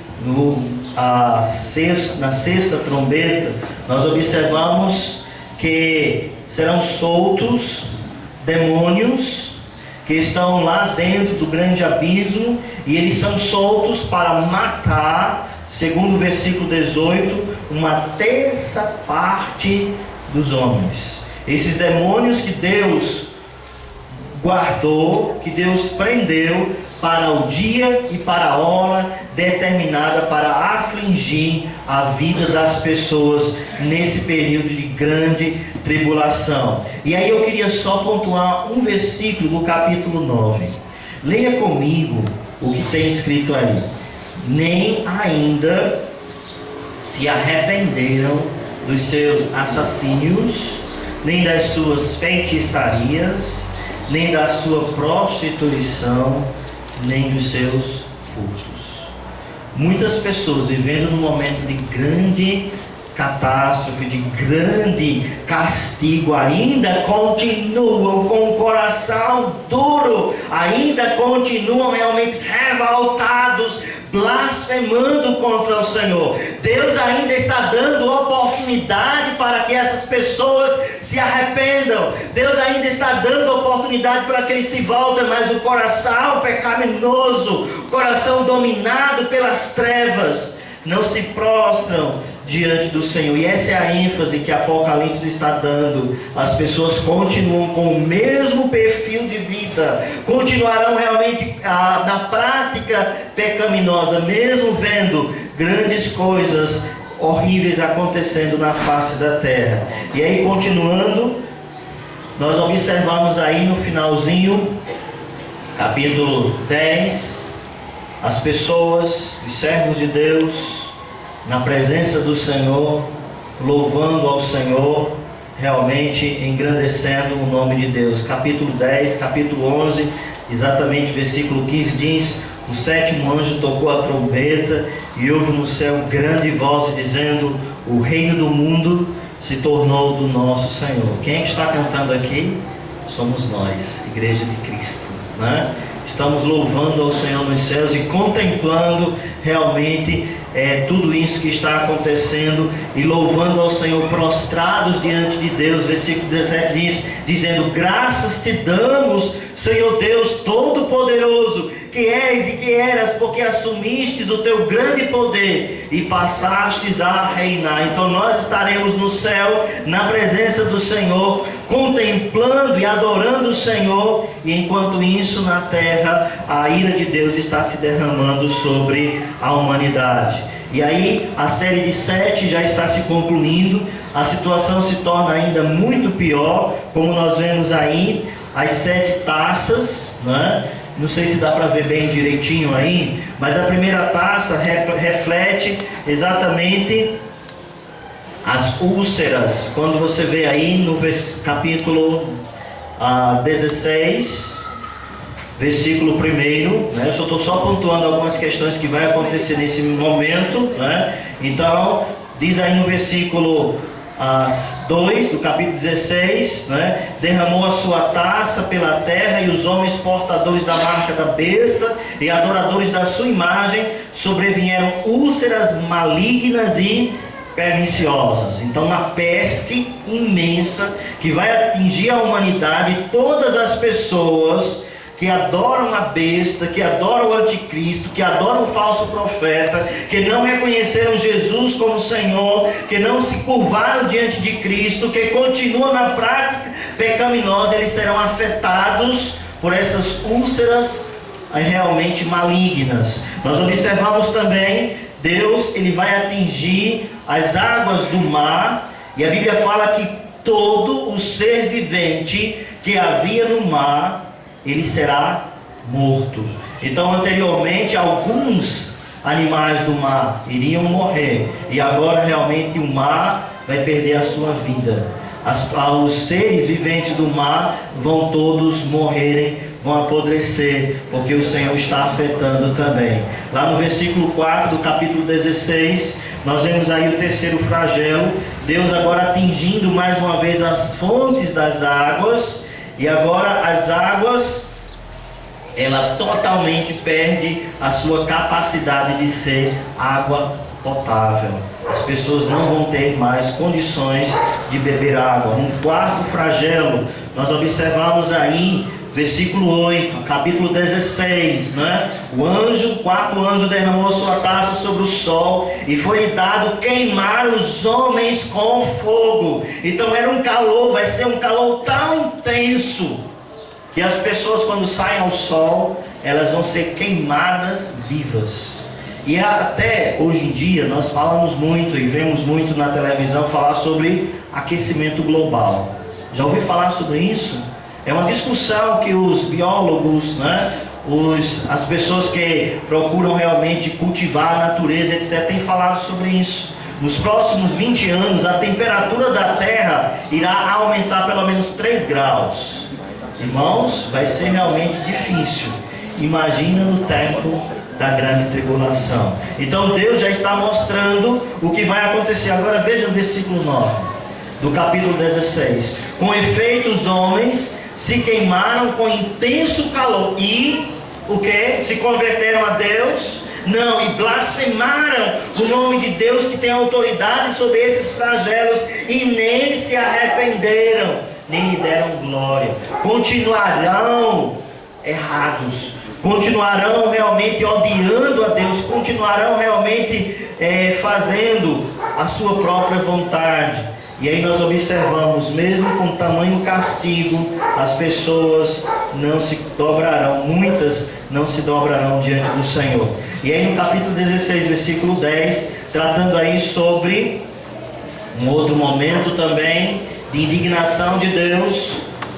Speaker 1: na sexta trombeta, nós observamos que serão soltos demônios que estão lá dentro do grande abismo, e eles são soltos para matar, segundo o versículo 18, uma terça parte dos homens. Esses demônios que Deus guardou, que Deus prendeu para o dia e para a hora determinada para afligir a vida das pessoas nesse período de grande tribulação. E aí eu queria só pontuar um versículo do capítulo 9. Leia comigo o que tem escrito aí. Nem ainda se arrependeram dos seus assassínios, nem das suas feitiçarias, nem da sua prostituição, nem dos seus furtos. Muitas pessoas vivendo num momento de grande catástrofe, de grande castigo, ainda continuam com o coração duro, ainda continuam realmente revoltados, blasfemando contra o Senhor. Deus ainda está dando oportunidade para que essas pessoas se arrependam. Deus ainda está dando oportunidade para que eles se voltem, mas o coração pecaminoso, o coração dominado pelas trevas, não se prostram diante do Senhor. E essa é a ênfase que Apocalipse está dando. As pessoas continuam com o mesmo perfil de vida, continuarão realmente na prática pecaminosa, mesmo vendo grandes coisas horríveis acontecendo na face da terra. E aí, continuando, nós observamos aí no finalzinho, capítulo 10, as pessoas, os servos de Deus, na presença do Senhor, louvando ao Senhor, realmente engrandecendo o nome de Deus. Capítulo 10, capítulo 11, exatamente versículo 15 diz: o sétimo anjo tocou a trombeta e houve no céu grande voz dizendo: o reino do mundo se tornou do nosso Senhor. Quem é que está cantando aqui? Somos nós, Igreja de Cristo, né? Estamos louvando ao Senhor nos céus e contemplando realmente tudo isso que está acontecendo e louvando ao Senhor prostrados diante de Deus. Versículo 17 diz, dizendo: graças te damos, Senhor Deus Todo-Poderoso, que és e que eras, porque assumistes o teu grande poder e passastes a reinar. Então nós estaremos no céu, na presença do Senhor, contemplando e adorando o Senhor, e enquanto isso na terra a ira de Deus está se derramando sobre a humanidade. E aí a série de 7 já está se concluindo, a situação se torna ainda muito pior, como nós vemos aí as 7 taças, né? Não sei se dá para ver bem direitinho aí, mas a primeira taça reflete exatamente as úlceras. Quando você vê aí no capítulo 16, versículo 1, né? Eu estou só pontuando algumas questões que vai acontecer nesse momento, né? Então, diz aí no versículo 2, do capítulo 16, né? Derramou a sua taça pela terra, e os homens portadores da marca da besta e adoradores da sua imagem sobrevieram úlceras malignas e perniciosas. Então, uma peste imensa que vai atingir a humanidade, todas as pessoas que adoram a besta, que adoram o anticristo, que adoram o falso profeta, que não reconheceram Jesus como Senhor, que não se curvaram diante de Cristo, que continuam na prática pecaminosa, eles serão afetados por essas úlceras realmente malignas. Nós observamos também, Deus, ele vai atingir as águas do mar, e a Bíblia fala que todo o ser vivente que havia no mar, ele será morto. Então, anteriormente, alguns animais do mar iriam morrer, e agora realmente o mar vai perder a sua vida. Os seres viventes do mar vão todos morrerem, vão apodrecer, porque o Senhor está afetando também. Lá no versículo 4 do capítulo 16, nós vemos aí o terceiro flagelo, Deus agora atingindo mais uma vez as fontes das águas. E agora as águas, ela totalmente perde a sua capacidade de ser água potável. As pessoas não vão ter mais condições de beber água. Um quarto flagelo, nós observamos aí, versículo 8, capítulo 16, né? O quarto anjo derramou sua taça sobre o sol, e foi-lhe dado queimar os homens com fogo. Então era um calor, vai ser um calor tão intenso, que as pessoas, quando saem ao sol, elas vão ser queimadas vivas. E até hoje em dia nós falamos muito e vemos muito na televisão falar sobre aquecimento global. Já ouviu falar sobre isso? É uma discussão que os biólogos, né, as pessoas que procuram realmente cultivar a natureza, etc., têm falado sobre isso. nos próximos 20 anos, a temperatura da Terra irá aumentar pelo menos 3 graus. Irmãos, vai ser realmente difícil. Imagina no tempo da grande tribulação. Então Deus já está mostrando o que vai acontecer. Agora veja o versículo 9 do capítulo 16. Com efeito, os homens se queimaram com intenso calor e o que? Se converteram a Deus? Não, e blasfemaram o nome de Deus, que tem autoridade sobre esses flagelos, e nem se arrependeram, nem lhe deram glória. Continuarão errados, continuarão realmente odiando a Deus, continuarão realmente fazendo a sua própria vontade. E aí nós observamos, mesmo com tamanho castigo, as pessoas não se dobrarão, muitas não se dobrarão diante do Senhor. E aí no capítulo 16, versículo 10, tratando aí sobre um outro momento também de indignação de Deus,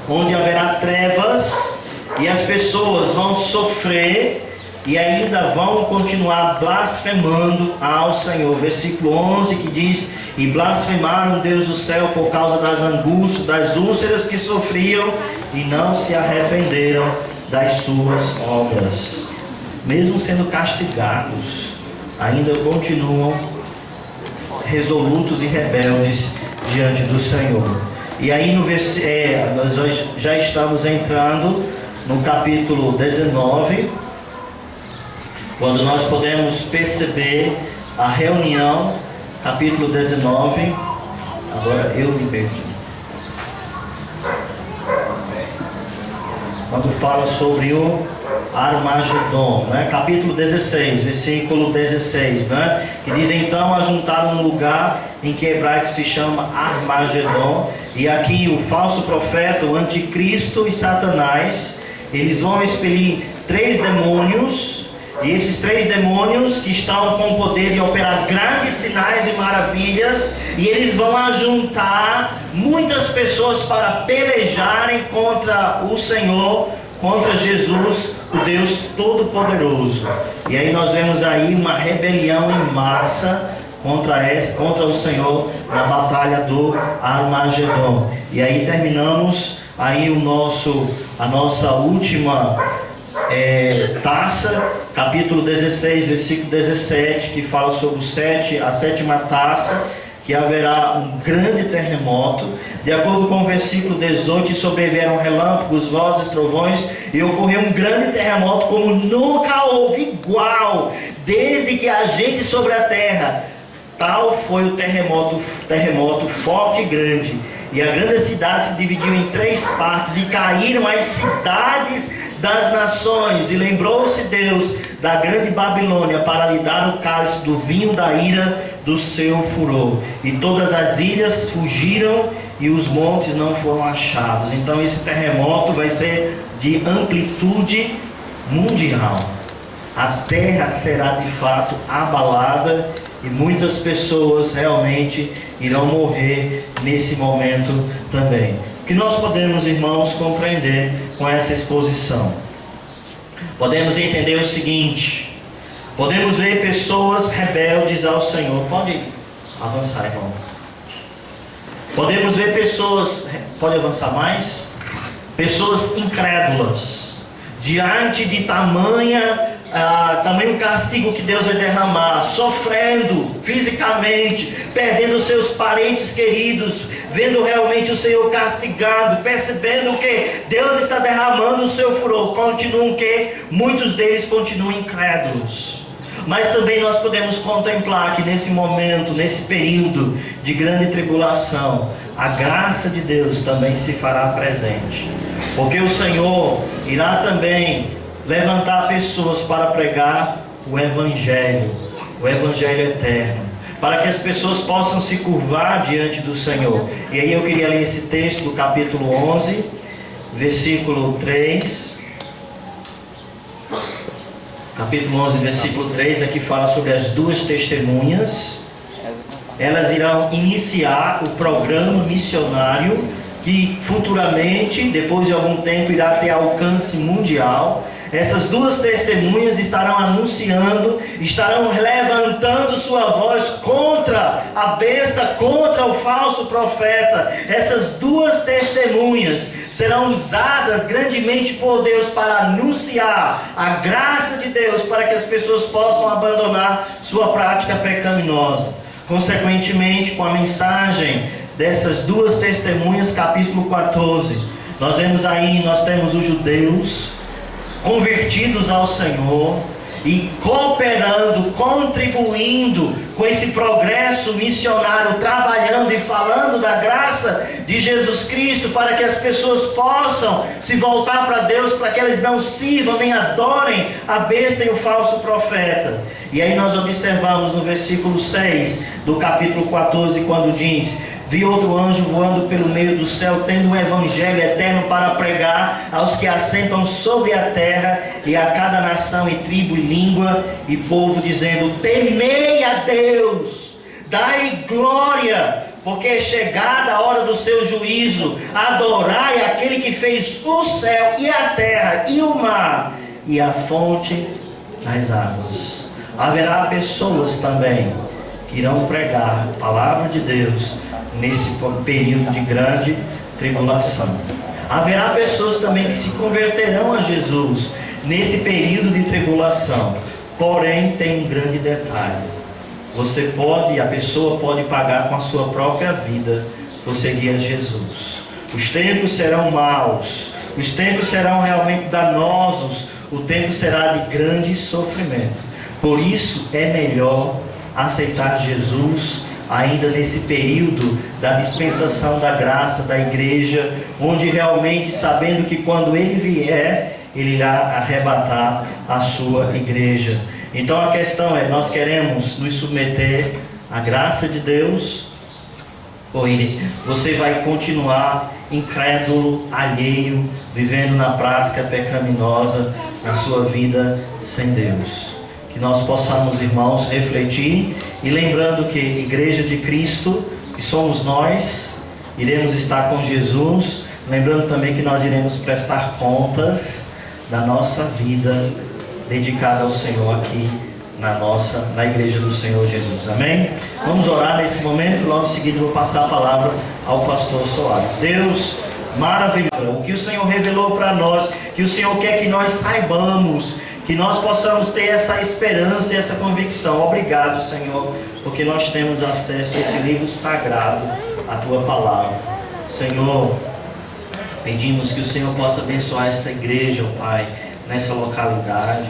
Speaker 1: onde haverá trevas e as pessoas vão sofrer e ainda vão continuar blasfemando ao Senhor. Versículo 11 que diz: e blasfemaram Deus do céu por causa das angústias, das úlceras que sofriam, e não se arrependeram das suas obras. Mesmo sendo castigados, ainda continuam resolutos e rebeldes diante do Senhor. E aí nós já estamos entrando no capítulo 19, quando nós podemos perceber a reunião, capítulo 19, agora eu me perdi. Quando fala sobre o Armagedon, né? Capítulo 16, versículo 16, né? Que diz: então ajuntaram um lugar em que hebraico se chama Armagedon, e aqui o falso profeta, o anticristo e Satanás, eles vão expelir 3 demônios, e esses 3 demônios que estão com o poder de operar grandes sinais e maravilhas, e eles vão ajuntar muitas pessoas para pelejarem contra o Senhor, contra Jesus, o Deus Todo-Poderoso. E aí nós vemos aí uma rebelião em massa contra o Senhor na batalha do Armagedon. E aí terminamos aí a nossa última taça, capítulo 16, versículo 17, que fala sobre a 7ª taça, que haverá um grande terremoto. De acordo com o versículo 18, sobrevieram relâmpagos, vozes, trovões, e ocorreu um grande terremoto como nunca houve igual, desde que há gente sobre a terra. Tal foi o terremoto forte e grande. E a grande cidade se dividiu em 3 partes, e caíram as cidades das nações. E lembrou-se Deus da grande Babilônia para lhe dar o cálice do vinho da ira do seu furor. E todas as ilhas fugiram e os montes não foram achados. Então esse terremoto vai ser de amplitude mundial. A terra será de fato abalada e muitas pessoas realmente irão morrer nesse momento também. O que nós podemos, irmãos, compreender com essa exposição? Podemos entender o seguinte: podemos ver pessoas rebeldes ao Senhor. Pode avançar, irmão. Podemos ver pessoas, pode avançar mais? Pessoas incrédulas, diante de tamanho castigo que Deus vai derramar, sofrendo fisicamente, perdendo seus parentes queridos, vendo realmente o Senhor castigado, percebendo que Deus está derramando o seu furor. Continuam que muitos deles continuam incrédulos. Mas também nós podemos contemplar que nesse momento, nesse período de grande tribulação, a graça de Deus também se fará presente, porque o Senhor irá também levantar pessoas para pregar o Evangelho eterno, para que as pessoas possam se curvar diante do Senhor. E aí eu queria ler esse texto do capítulo 11, versículo 3. Capítulo 11, versículo 3, aqui fala sobre as 2 testemunhas. Elas irão iniciar o programa missionário que futuramente, depois de algum tempo, irá ter alcance mundial. Essas duas testemunhas estarão anunciando, estarão levantando sua voz contra a besta, contra o falso profeta. Essas duas testemunhas serão usadas grandemente por Deus para anunciar a graça de Deus, para que as pessoas possam abandonar sua prática pecaminosa. Consequentemente, com a mensagem dessas duas testemunhas, capítulo 14, nós vemos aí, nós temos os judeus convertidos ao Senhor e cooperando, contribuindo com esse progresso missionário, trabalhando e falando da graça de Jesus Cristo, para que as pessoas possam se voltar para Deus, para que eles não sirvam nem adorem a besta e o falso profeta. E aí nós observamos no versículo 6 do capítulo 14, quando diz: vi outro anjo voando pelo meio do céu, tendo um evangelho eterno para pregar aos que assentam sobre a terra, e a cada nação e tribo e língua e povo, dizendo: temei a Deus, dai-lhe glória, porque é chegada a hora do seu juízo. Adorai aquele que fez o céu e a terra e o mar e a fonte das águas. Haverá pessoas também que irão pregar a palavra de Deus nesse período de grande tribulação. Haverá pessoas também que se converterão a Jesus nesse período de tribulação. Porém, tem um grande detalhe: a pessoa pode pagar com a sua própria vida por seguir a Jesus. Os tempos serão maus, os tempos serão realmente danosos, o tempo será de grande sofrimento. Por isso é melhor aceitar Jesus ainda nesse período da dispensação da graça da igreja, onde realmente, sabendo que quando ele vier, ele irá arrebatar a sua igreja. Então a questão é: nós queremos nos submeter à graça de Deus, ou você vai continuar incrédulo, alheio, vivendo na prática pecaminosa na sua vida sem Deus? Que nós possamos, irmãos, refletir, e lembrando que igreja de Cristo, que somos nós, iremos estar com Jesus, lembrando também que nós iremos prestar contas da nossa vida dedicada ao Senhor aqui na igreja do Senhor Jesus. Amém? Vamos orar nesse momento. Logo em seguida eu vou passar a palavra ao pastor Soares. Deus maravilhoso, o que o Senhor revelou para nós, que o Senhor quer que nós saibamos, que nós possamos ter essa esperança e essa convicção. Obrigado, Senhor, porque nós temos acesso a esse livro sagrado, a Tua Palavra. Senhor, pedimos que o Senhor possa abençoar essa igreja, ó Pai, nessa localidade.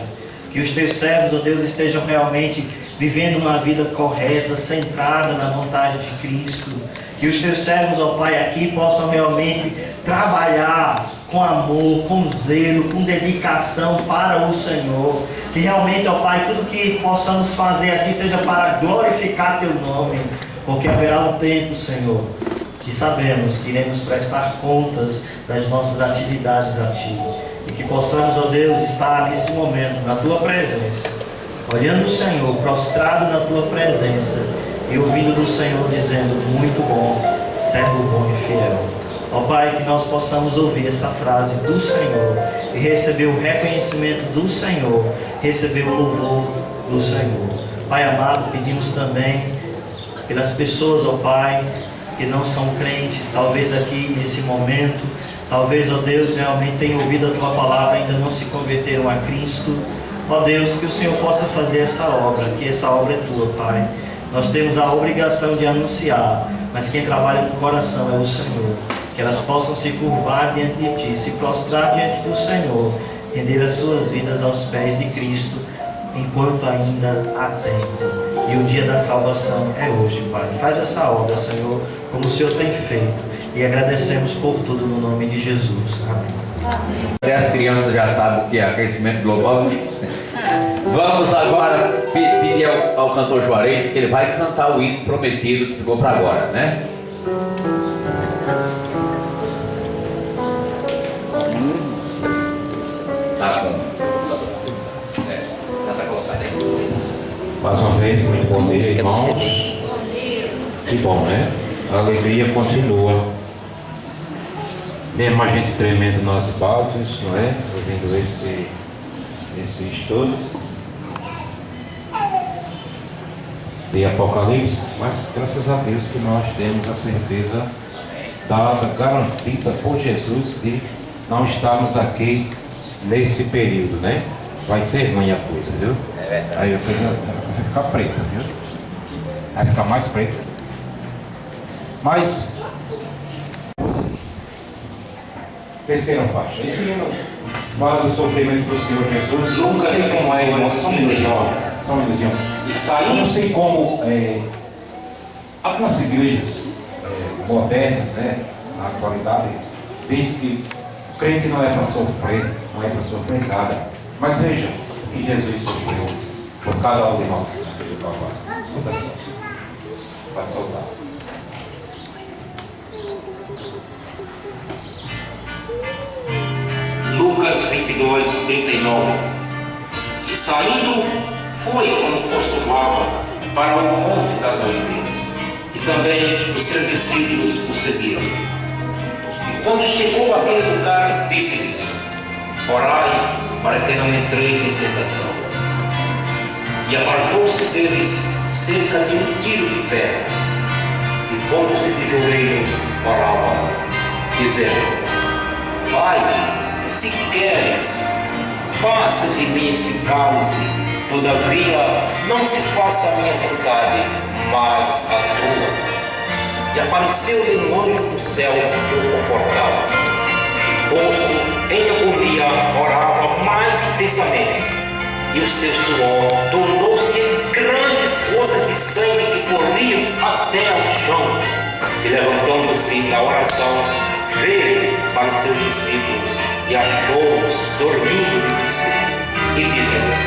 Speaker 1: Que os Teus servos, ó Deus, estejam realmente vivendo uma vida correta, centrada na vontade de Cristo. Que os Teus servos, ó Pai, aqui possam realmente trabalhar com amor, com zelo, com dedicação para o Senhor. Que realmente, ó Pai, tudo que possamos fazer aqui seja para glorificar Teu nome. Porque haverá um tempo, Senhor, que sabemos que iremos prestar contas das nossas atividades a Ti. E que possamos, ó Deus, estar nesse momento na Tua presença, olhando o Senhor, prostrado na Tua presença, e ouvindo do Senhor dizendo: muito bom, servo bom e fiel. Ó Pai, que nós possamos ouvir essa frase do Senhor e receber o reconhecimento do Senhor, receber o louvor do Senhor. Pai amado, pedimos também pelas pessoas, ó Pai, que não são crentes, talvez aqui nesse momento, talvez, ó Deus, realmente tenham ouvido a Tua palavra e ainda não se converteram a Cristo. Ó Deus, que o Senhor possa fazer essa obra, que essa obra é Tua, Pai. Nós temos a obrigação de anunciar, mas quem trabalha no coração é o Senhor. Que elas possam se curvar diante de Ti, se prostrar diante do Senhor, render as suas vidas aos pés de Cristo, enquanto ainda há tempo. E o dia da salvação é hoje, Pai. Faz essa obra, Senhor, como o Senhor tem feito. E agradecemos por tudo no nome de Jesus. Amém.
Speaker 7: Até as crianças já sabem o que é aquecimento global. Vamos agora pedir ao cantor Juarez que ele vai cantar o hino prometido que ficou para agora, né?
Speaker 3: Mais uma vez, muito bom dia, irmãos. Que bom, né? A alegria continua. Mesmo a gente tremendo nas bases, não é? Ouvindo esse esse estudo de Apocalipse, mas graças a Deus que nós temos a certeza dada, garantida por Jesus que não estamos aqui nesse período, né? Vai ser ruim a coisa, viu?
Speaker 6: É verdade.
Speaker 3: Aí a coisa vai ficar preta, viu? Vai ficar mais preta. Mas terceira faixa. Esse hino fala do sofrimento do Senhor Jesus. Não sei como é, irmão. Só um minutinho. Eu não sei como algumas igrejas modernas, né, na atualidade, diz que o crente não é para sofrer, não é para sofrer nada. Mas veja que Jesus sofreu por cada um de nós. Escuta só. Pode soltar.
Speaker 8: Lucas 22, 39. E saindo, foi como costumava para o Monte das Oliveiras, e também os seus discípulos o seguiram. E quando chegou àquele lugar, disse-lhes: orai para que não entreis em tentação. E apartou-se deles cerca de 1 tiro de terra, e pondo-se de joelho, orava, dizendo: Pai, se queres, passa de mim este cálice, todavia não se faça a minha vontade, mas a tua. E apareceu-lhe um anjo do céu que o confortava. Posto em agonia, orava mais intensamente, e o seu suor tornou-se em grandes gotas de sangue que corriam até ao chão. E levantando-se na oração, veio para os seus discípulos e achou-os dormindo de tristeza. E disse-lhes: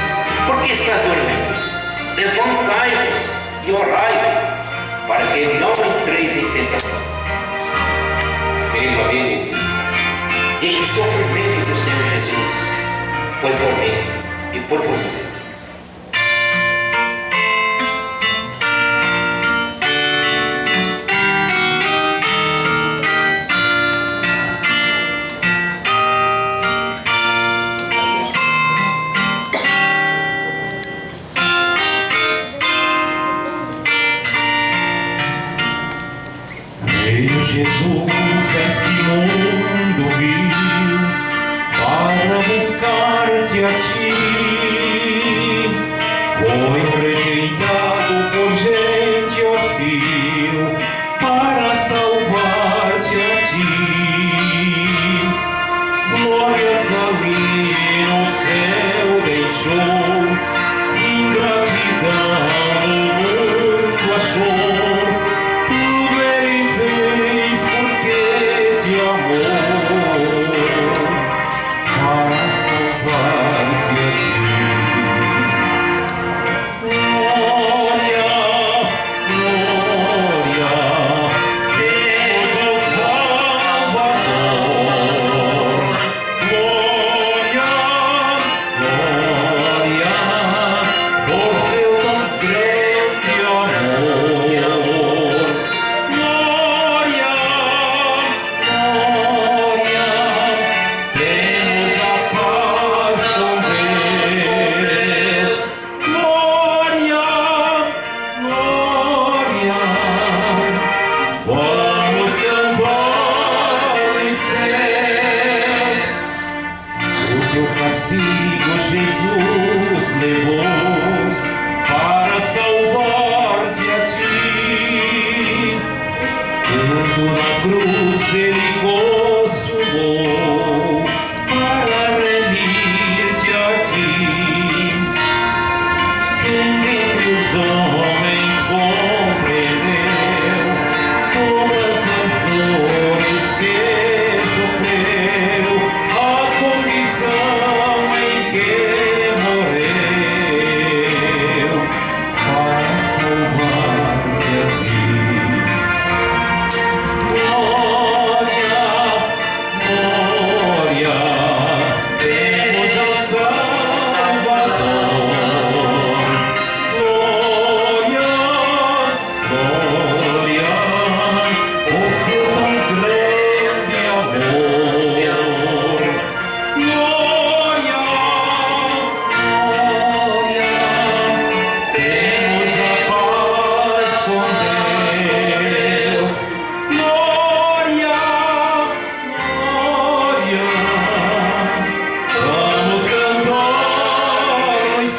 Speaker 8: por que estás dormindo? Levantai-vos e orai, para que não entreis em tentação. Querido amigo, este sofrimento do Senhor Jesus foi por mim e por você.
Speaker 9: Veio Jesus a este mundo vil para buscar-te a ti.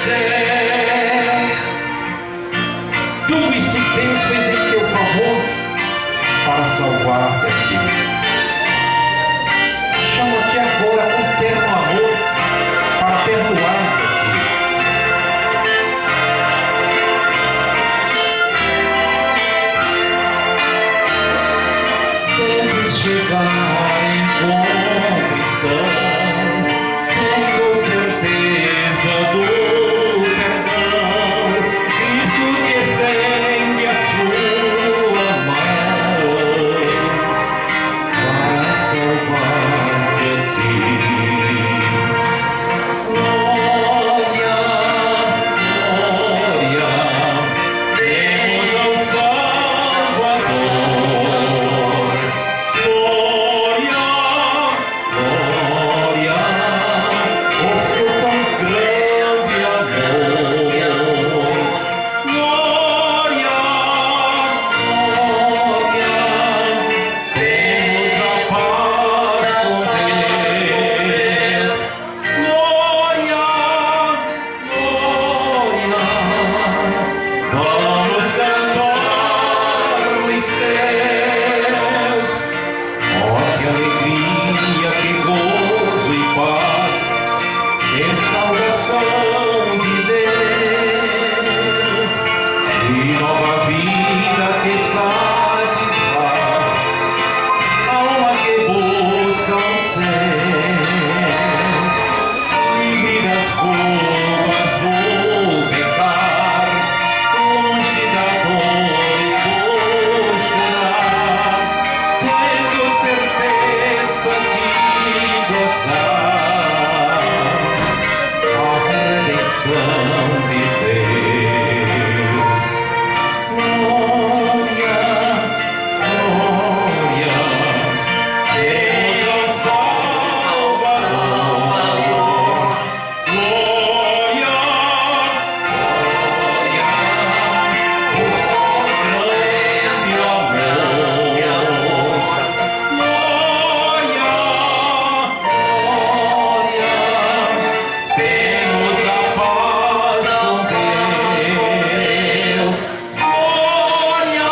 Speaker 9: céus. Tudo isto Deus fez em teu favor para salvar-te aqui. Chama-te agora com terno amor para perdoar-te aqui. Deves chegar em compreensão, com certeza do perdão. Cristo te estende a sua mão para salvar-te aqui. Glória, glória, temos ao Salvador. Glória, glória, o seu tão grande amor. Glória, glória, temos a paz com Deus. Glória, glória, vamos cantar nos céus. Oh, que alegria, que gozo e paz, que salvação de Deus, e nova vida que satisfaz a alma que busca os céus, livre das culpas do pecar, longe da dor e do chorar, tendo certeza de gozar a redenção de Deus. Glória, glória, temos ao Salvador. Glória, glória, o seu grande amor. Glória, glória, temos a paz com Deus. Glória,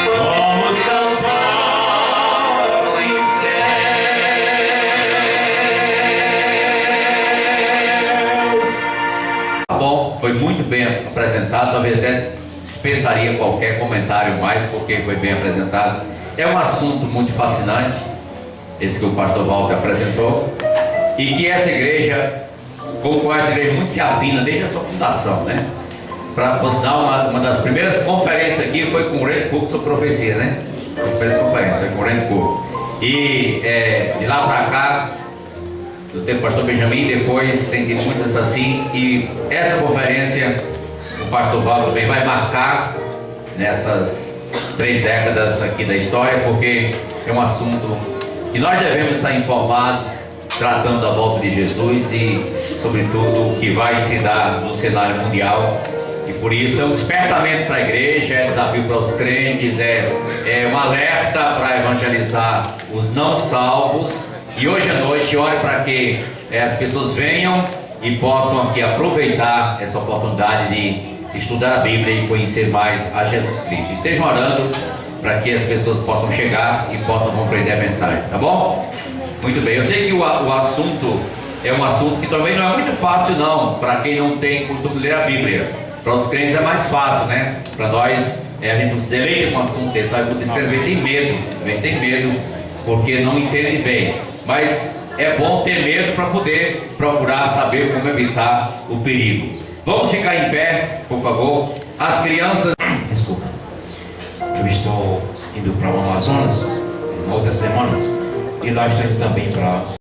Speaker 9: glória, vamos cantar nos céus.
Speaker 7: Tá bom, foi muito bem apresentado. Talvez até dispensaria qualquer comentário mais, porque foi bem apresentado. É um assunto muito fascinante, esse que o pastor Walter apresentou, e que essa igreja, como essa igreja muito se afina desde a sua fundação, né? Para sinal, uma das primeiras conferências aqui foi com o grande público sobre profecia, né? As primeiras conferências foi com o grande público. E de lá para cá, do tempo do pastor Benjamin, depois tem tido muitas assim, e essa conferência o pastor Walter também vai marcar nessas 3 décadas aqui da história, porque é um assunto que nós devemos estar informados, tratando da volta de Jesus e, sobretudo, o que vai se dar no cenário mundial. E por isso é um despertamento para a igreja, é desafio para os crentes, é um alerta para evangelizar os não salvos. E hoje à noite, ore para que as pessoas venham e possam aqui aproveitar essa oportunidade de estudar a Bíblia e conhecer mais a Jesus Cristo. Estejam orando para que as pessoas possam chegar e possam compreender a mensagem, tá bom? Muito bem, eu sei que o assunto é um assunto que também não é muito fácil não, para quem não tem costume de ler a Bíblia. Para os crentes é mais fácil, né? Para nós, a gente nos deleita com um assunto desse, sabe? Porque escrever tem medo, porque não entende bem. Mas é bom ter medo para poder procurar saber como evitar o perigo. Vamos ficar em pé, por favor. As crianças...
Speaker 9: Desculpa, eu estou indo para o Amazonas na outra semana e lá estou indo também para